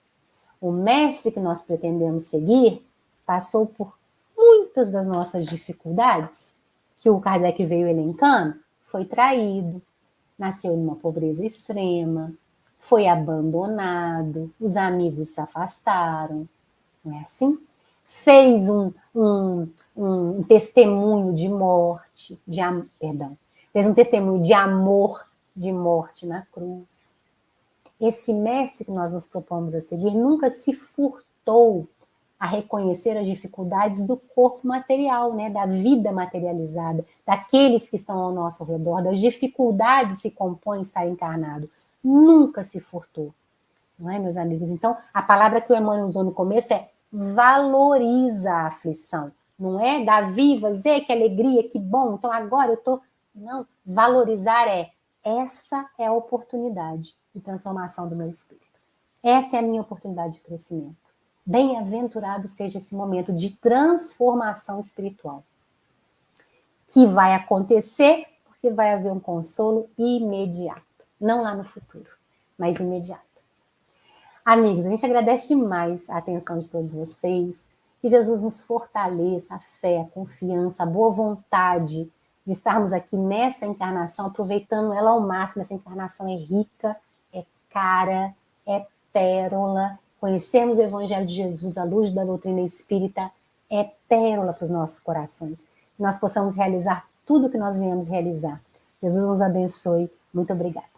O mestre que nós pretendemos seguir passou por muitas das nossas dificuldades, que o Kardec veio elencando, foi traído, nasceu numa pobreza extrema, foi abandonado, os amigos se afastaram, não é assim? Fez um testemunho de morte, fez um testemunho de amor, de morte na cruz. Esse mestre que nós nos propomos a seguir nunca se furtou a reconhecer as dificuldades do corpo material, né, da vida materializada, daqueles que estão ao nosso redor, das dificuldades que compõem estar encarnado. Nunca se furtou, não é, meus amigos? Então, a palavra que o Emmanuel usou no começo é valoriza a aflição. Não é dar viva, Zé, que alegria, que bom, então agora eu tô... Não, valorizar essa é a oportunidade de transformação do meu espírito. Essa é a minha oportunidade de crescimento. Bem-aventurado seja esse momento de transformação espiritual, que vai acontecer porque vai haver um consolo imediato. Não lá no futuro, mas imediato. Amigos, a gente agradece demais a atenção de todos vocês. Que Jesus nos fortaleça a fé, a confiança, a boa vontade de estarmos aqui nessa encarnação, aproveitando ela ao máximo. Essa encarnação é rica, é cara, é pérola. Conhecermos o Evangelho de Jesus à luz da doutrina espírita é pérola para os nossos corações. Que nós possamos realizar tudo o que nós viemos realizar. Jesus nos abençoe. Muito obrigada.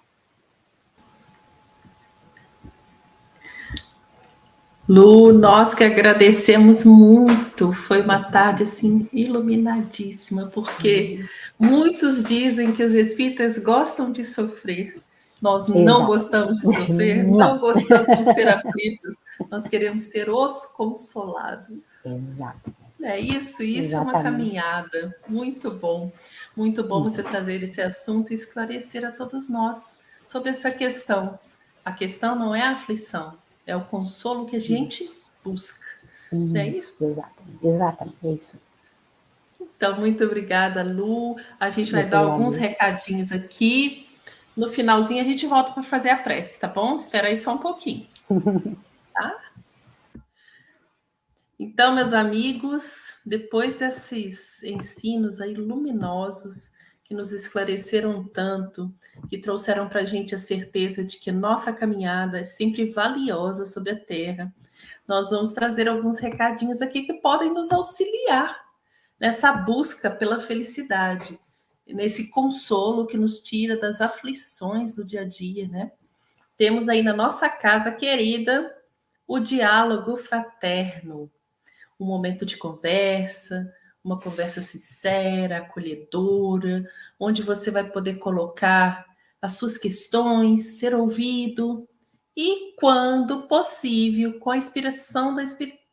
Lu, nós que agradecemos muito, foi uma tarde assim iluminadíssima, porque muitos dizem que os espíritas gostam de sofrer, nós não gostamos de sofrer, não gostamos de ser aflitos, nós queremos ser os consolados. Exato. É isso é uma caminhada, muito bom você trazer esse assunto e esclarecer a todos nós sobre essa questão. A questão não é a aflição, é o consolo que a gente busca. Não é isso? Exatamente, é isso. Então, muito obrigada, Lu. A gente vai dar alguns recadinhos aqui. No finalzinho, a gente volta para fazer a prece, tá bom? Espera aí só um pouquinho. Tá? Então, meus amigos, depois desses ensinos aí luminosos que nos esclareceram tanto, que trouxeram para a gente a certeza de que nossa caminhada é sempre valiosa sobre a Terra, nós vamos trazer alguns recadinhos aqui que podem nos auxiliar nessa busca pela felicidade, nesse consolo que nos tira das aflições do dia a dia, né? Temos aí na nossa casa querida o diálogo fraterno, um momento de conversa, uma conversa sincera, acolhedora, onde você vai poder colocar as suas questões, ser ouvido e, quando possível, com a inspiração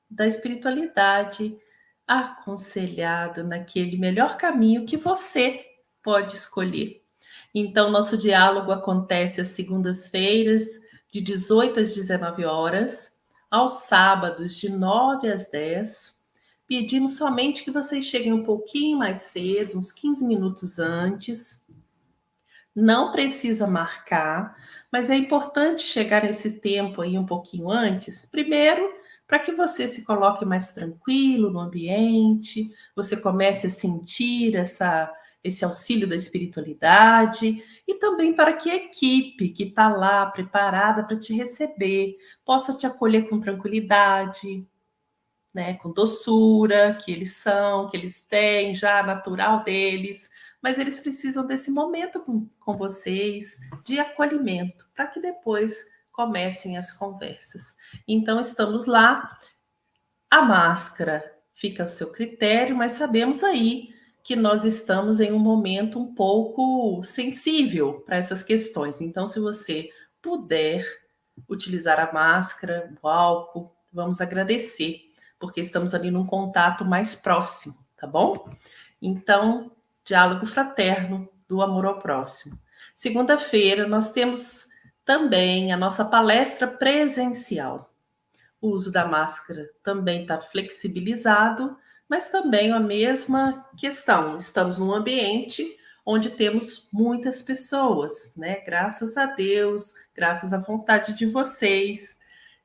da espiritualidade, aconselhado naquele melhor caminho que você pode escolher. Então, nosso diálogo acontece às segundas-feiras, de 18 às 19 horas, aos sábados, de 9 às 10. Pedimos somente que vocês cheguem um pouquinho mais cedo, uns 15 minutos antes. Não precisa marcar, mas é importante chegar nesse tempo aí um pouquinho antes. Primeiro, para que você se coloque mais tranquilo no ambiente, você comece a sentir esse auxílio da espiritualidade, e também para que a equipe que está lá preparada para te receber possa te acolher com tranquilidade, né, com doçura, que eles têm já natural deles, mas eles precisam desse momento com vocês, de acolhimento, para que depois comecem as conversas. Então, estamos lá, a máscara fica ao seu critério, mas sabemos aí que nós estamos em um momento um pouco sensível para essas questões. Então, se você puder utilizar a máscara, o álcool, vamos agradecer, porque estamos ali num contato mais próximo, tá bom? Então, diálogo fraterno do amor ao próximo. Segunda-feira, nós temos também a nossa palestra presencial. O uso da máscara também está flexibilizado, mas também a mesma questão. Estamos num ambiente onde temos muitas pessoas, né? Graças a Deus, graças à vontade de vocês,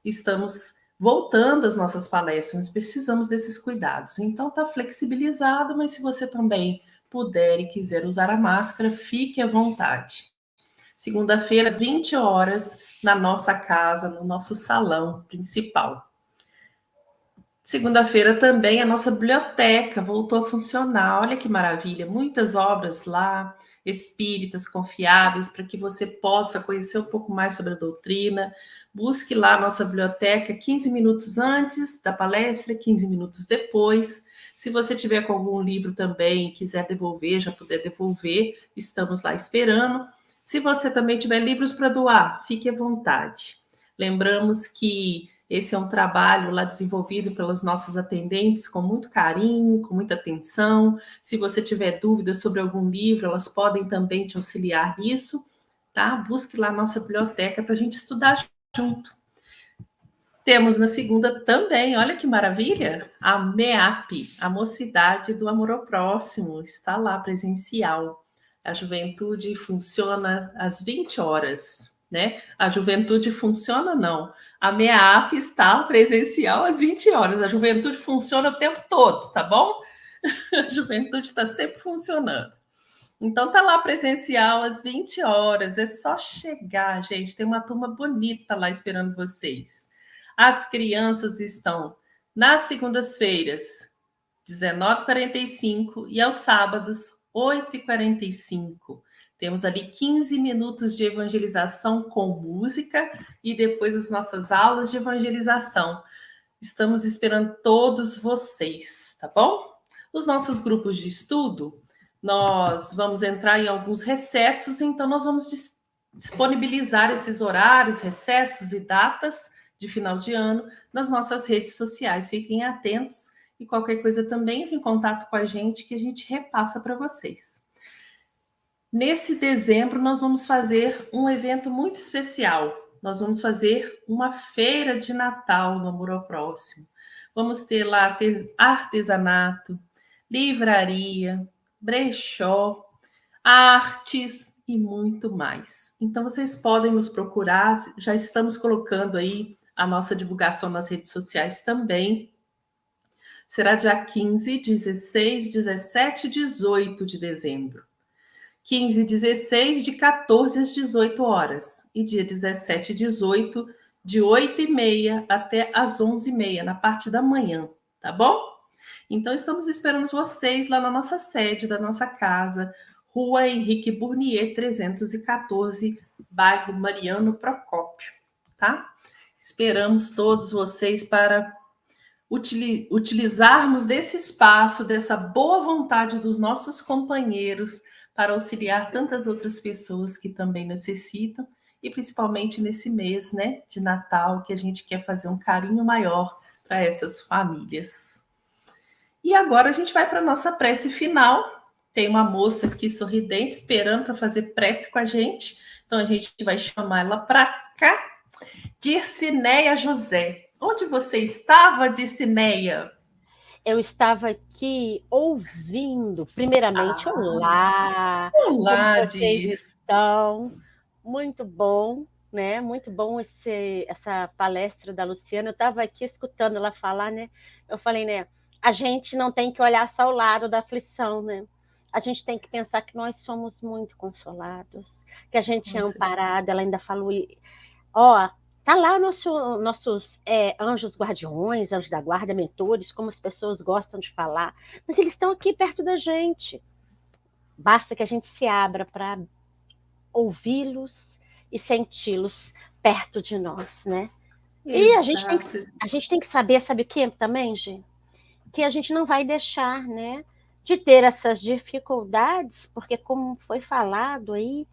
estamos voltando às nossas palestras, precisamos desses cuidados. Então está flexibilizado, mas se você também puder e quiser usar a máscara, fique à vontade. Segunda-feira, às 20 horas, na nossa casa, no nosso salão principal. Segunda-feira também a nossa biblioteca voltou a funcionar. Olha que maravilha, muitas obras lá, espíritas confiáveis, para que você possa conhecer um pouco mais sobre a doutrina. Busque lá a nossa biblioteca 15 minutos antes da palestra, 15 minutos depois. Se você tiver com algum livro também e quiser devolver, já puder devolver, estamos lá esperando. Se você também tiver livros para doar, fique à vontade. Lembramos que esse é um trabalho lá desenvolvido pelas nossas atendentes com muito carinho, com muita atenção. Se você tiver dúvidas sobre algum livro, elas podem também te auxiliar nisso, tá? Busque lá a nossa biblioteca para a gente estudar junto. Temos na segunda também, olha que maravilha, a MEAP, a Mocidade do Amor ao Próximo, está lá presencial. A juventude funciona às 20 horas, né? A juventude funciona, não. A MEAP está presencial às 20 horas. A juventude funciona o tempo todo, tá bom? A juventude está sempre funcionando. Então tá lá presencial às 20 horas. É só chegar, gente. Tem uma turma bonita lá esperando vocês. As crianças estão nas segundas-feiras, 19h45, e aos sábados, 8h45. Temos ali 15 minutos de evangelização com música e depois as nossas aulas de evangelização. Estamos esperando todos vocês, tá bom? Os nossos grupos de estudo, nós vamos entrar em alguns recessos, então nós vamos disponibilizar esses horários, recessos e datas de final de ano nas nossas redes sociais. Fiquem atentos e qualquer coisa também entre em contato com a gente que a gente repassa para vocês. Nesse dezembro, nós vamos fazer um evento muito especial. Nós vamos fazer uma feira de Natal no Amor ao Próximo. Vamos ter lá artesanato, livraria, brechó, artes e muito mais. Então, vocês podem nos procurar. Já estamos colocando aí a nossa divulgação nas redes sociais também. Será dia 15, 16, 17 e 18 de dezembro. 15 e 16, de 14 às 18 horas. E dia 17 e 18, de 8h30 até às 11h30, na parte da manhã, tá bom? Então, estamos esperando vocês lá na nossa sede da nossa casa, Rua Henrique Bournier, 314, bairro Mariano Procópio, tá? Esperamos todos vocês para utilizarmos desse espaço, dessa boa vontade dos nossos companheiros para auxiliar tantas outras pessoas que também necessitam, e principalmente nesse mês, né, de Natal, que a gente quer fazer um carinho maior para essas famílias. E agora a gente vai para a nossa prece final. Tem uma moça aqui sorridente esperando para fazer prece com a gente. Então a gente vai chamar ela para cá. Dircineia José. Onde você estava, Dircineia? Eu estava aqui ouvindo. Primeiramente, olá! Como Olá, vocês Dir. estão? Muito bom, né? Muito bom essa palestra da Luciana. Eu estava aqui escutando ela falar, né? Eu falei, né? A gente não tem que olhar só o lado da aflição, né? A gente tem que pensar que nós somos muito consolados, que a gente é amparado. Ela ainda falou, ó, tá lá nossos anjos guardiões, anjos da guarda, mentores, como as pessoas gostam de falar, mas eles estão aqui perto da gente. Basta que a gente se abra para ouvi-los e senti-los perto de nós, né? E a gente tem que saber, sabe o que também, Gi? Que a gente não vai deixar, né, de ter essas dificuldades, porque como foi falado aí,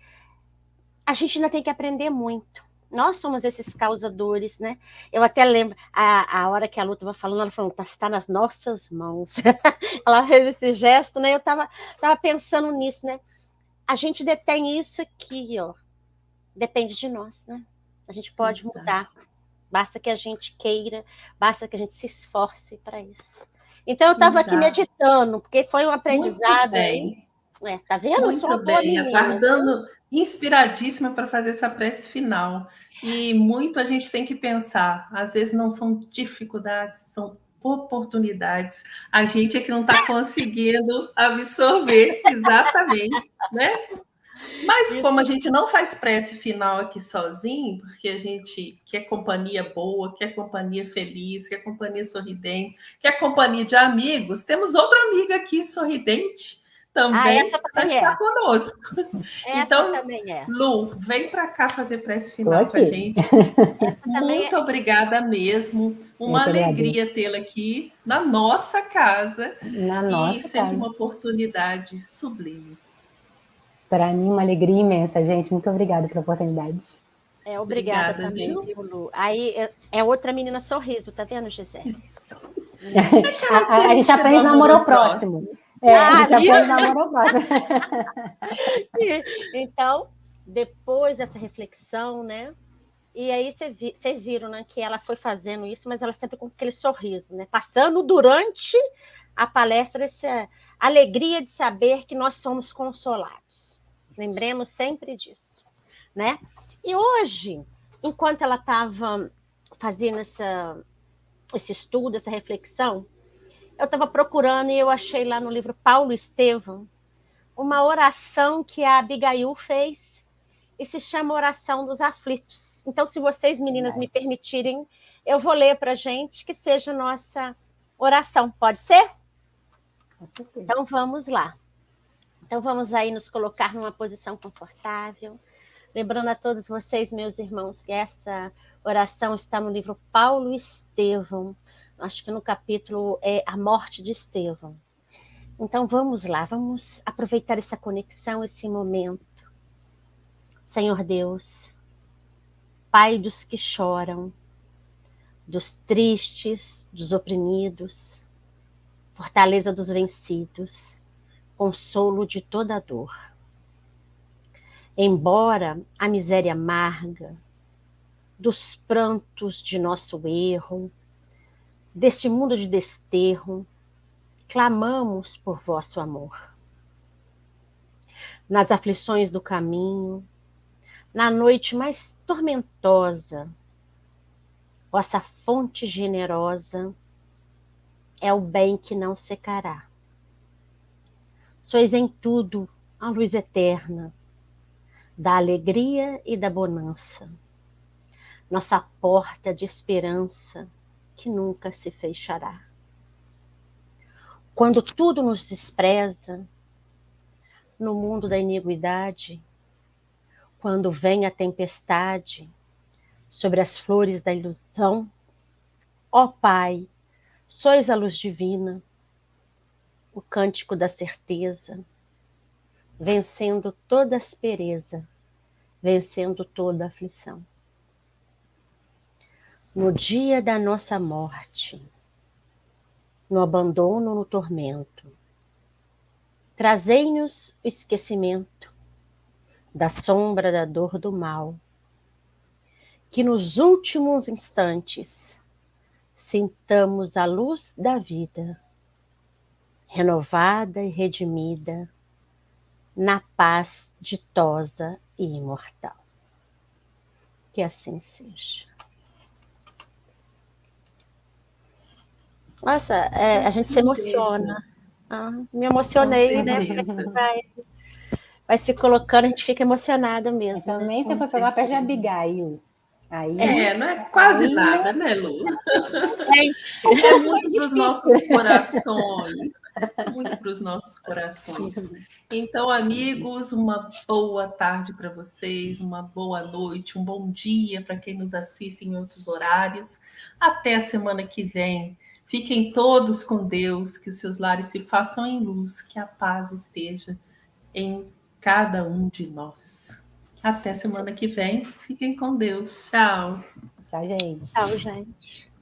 a gente ainda tem que aprender muito. Nós somos esses causadores, né? Eu até lembro, a hora que a Lu estava falando, ela falou, está nas nossas mãos. Ela fez esse gesto, né? Eu estava pensando nisso, né? A gente detém isso aqui, ó. Depende de nós, né? A gente pode mudar. Basta que a gente queira, basta que a gente se esforce para isso. Então, eu estava aqui meditando, porque foi um aprendizado aí. Tá vendo? Muito eu sou uma boa menina, aguardando, inspiradíssima para fazer essa prece final. E muito a gente tem que pensar, às vezes não são dificuldades, são oportunidades. A gente é que não está conseguindo absorver exatamente, né? Mas como a gente não faz prece final aqui sozinho, porque a gente quer companhia boa, quer companhia feliz, quer companhia sorridente, quer companhia de amigos, temos outra amiga aqui sorridente também para estar conosco. Então, Lu, vem para cá fazer prece final com a gente. Muito obrigada mesmo. Uma alegria tê-la aqui na nossa casa. E sempre uma oportunidade sublime. Para mim, uma alegria imensa, gente. Muito obrigada pela oportunidade. Obrigada também, viu, Lu? Aí é outra menina sorriso, tá vendo, Gisele? A gente aprende no amor ao próximo. A gente aprende no amor ao próximo. Então, depois dessa reflexão, né? E aí vocês viram, né, que ela foi fazendo isso, mas ela sempre com aquele sorriso, né? Passando durante a palestra essa alegria de saber que nós somos consolados. Lembremos sempre disso, né? E hoje, enquanto ela estava fazendo esse estudo, essa reflexão, eu estava procurando e eu achei lá no livro Paulo Estevão uma oração que a Abigail fez e se chama Oração dos Aflitos. Então, se vocês, meninas, me permitirem, eu vou ler para a gente que seja nossa oração. Pode ser? Com certeza. Então, vamos lá. Então, vamos aí nos colocar numa posição confortável. Lembrando a todos vocês, meus irmãos, que essa oração está no livro Paulo Estevão. Acho que no capítulo é A Morte de Estevão. Então, vamos lá. Vamos aproveitar essa conexão, esse momento. Senhor Deus, Pai dos que choram, dos tristes, dos oprimidos, fortaleza dos vencidos, consolo de toda dor. Embora a miséria amarga, dos prantos de nosso erro, deste mundo de desterro, clamamos por vosso amor. Nas aflições do caminho, na noite mais tormentosa, vossa fonte generosa é o bem que não secará. Sois em tudo a luz eterna, da alegria e da bonança, nossa porta de esperança que nunca se fechará. Quando tudo nos despreza, no mundo da iniquidade, quando vem a tempestade sobre as flores da ilusão, ó Pai, sois a luz divina, o cântico da certeza, vencendo toda aspereza, vencendo toda aflição. No dia da nossa morte, no abandono, no tormento. Trazei-nos o esquecimento da sombra da dor do mal, que nos últimos instantes sintamos a luz da vida, renovada e redimida, na paz ditosa e imortal. Que assim seja. Nossa, a gente se emociona. Me emocionei, né? Vai se colocando, a gente fica emocionada mesmo. Então, nem você foi pegar perto de Abigail. Aí, não é quase nada, né, Lu? É muito para os nossos corações. Muito para os nossos corações. Então, amigos, uma boa tarde para vocês, uma boa noite, um bom dia para quem nos assiste em outros horários. Até a semana que vem. Fiquem todos com Deus, que os seus lares se façam em luz, que a paz esteja em cada um de nós. Até semana que vem. Fiquem com Deus. Tchau. Tchau, gente. Tchau, gente.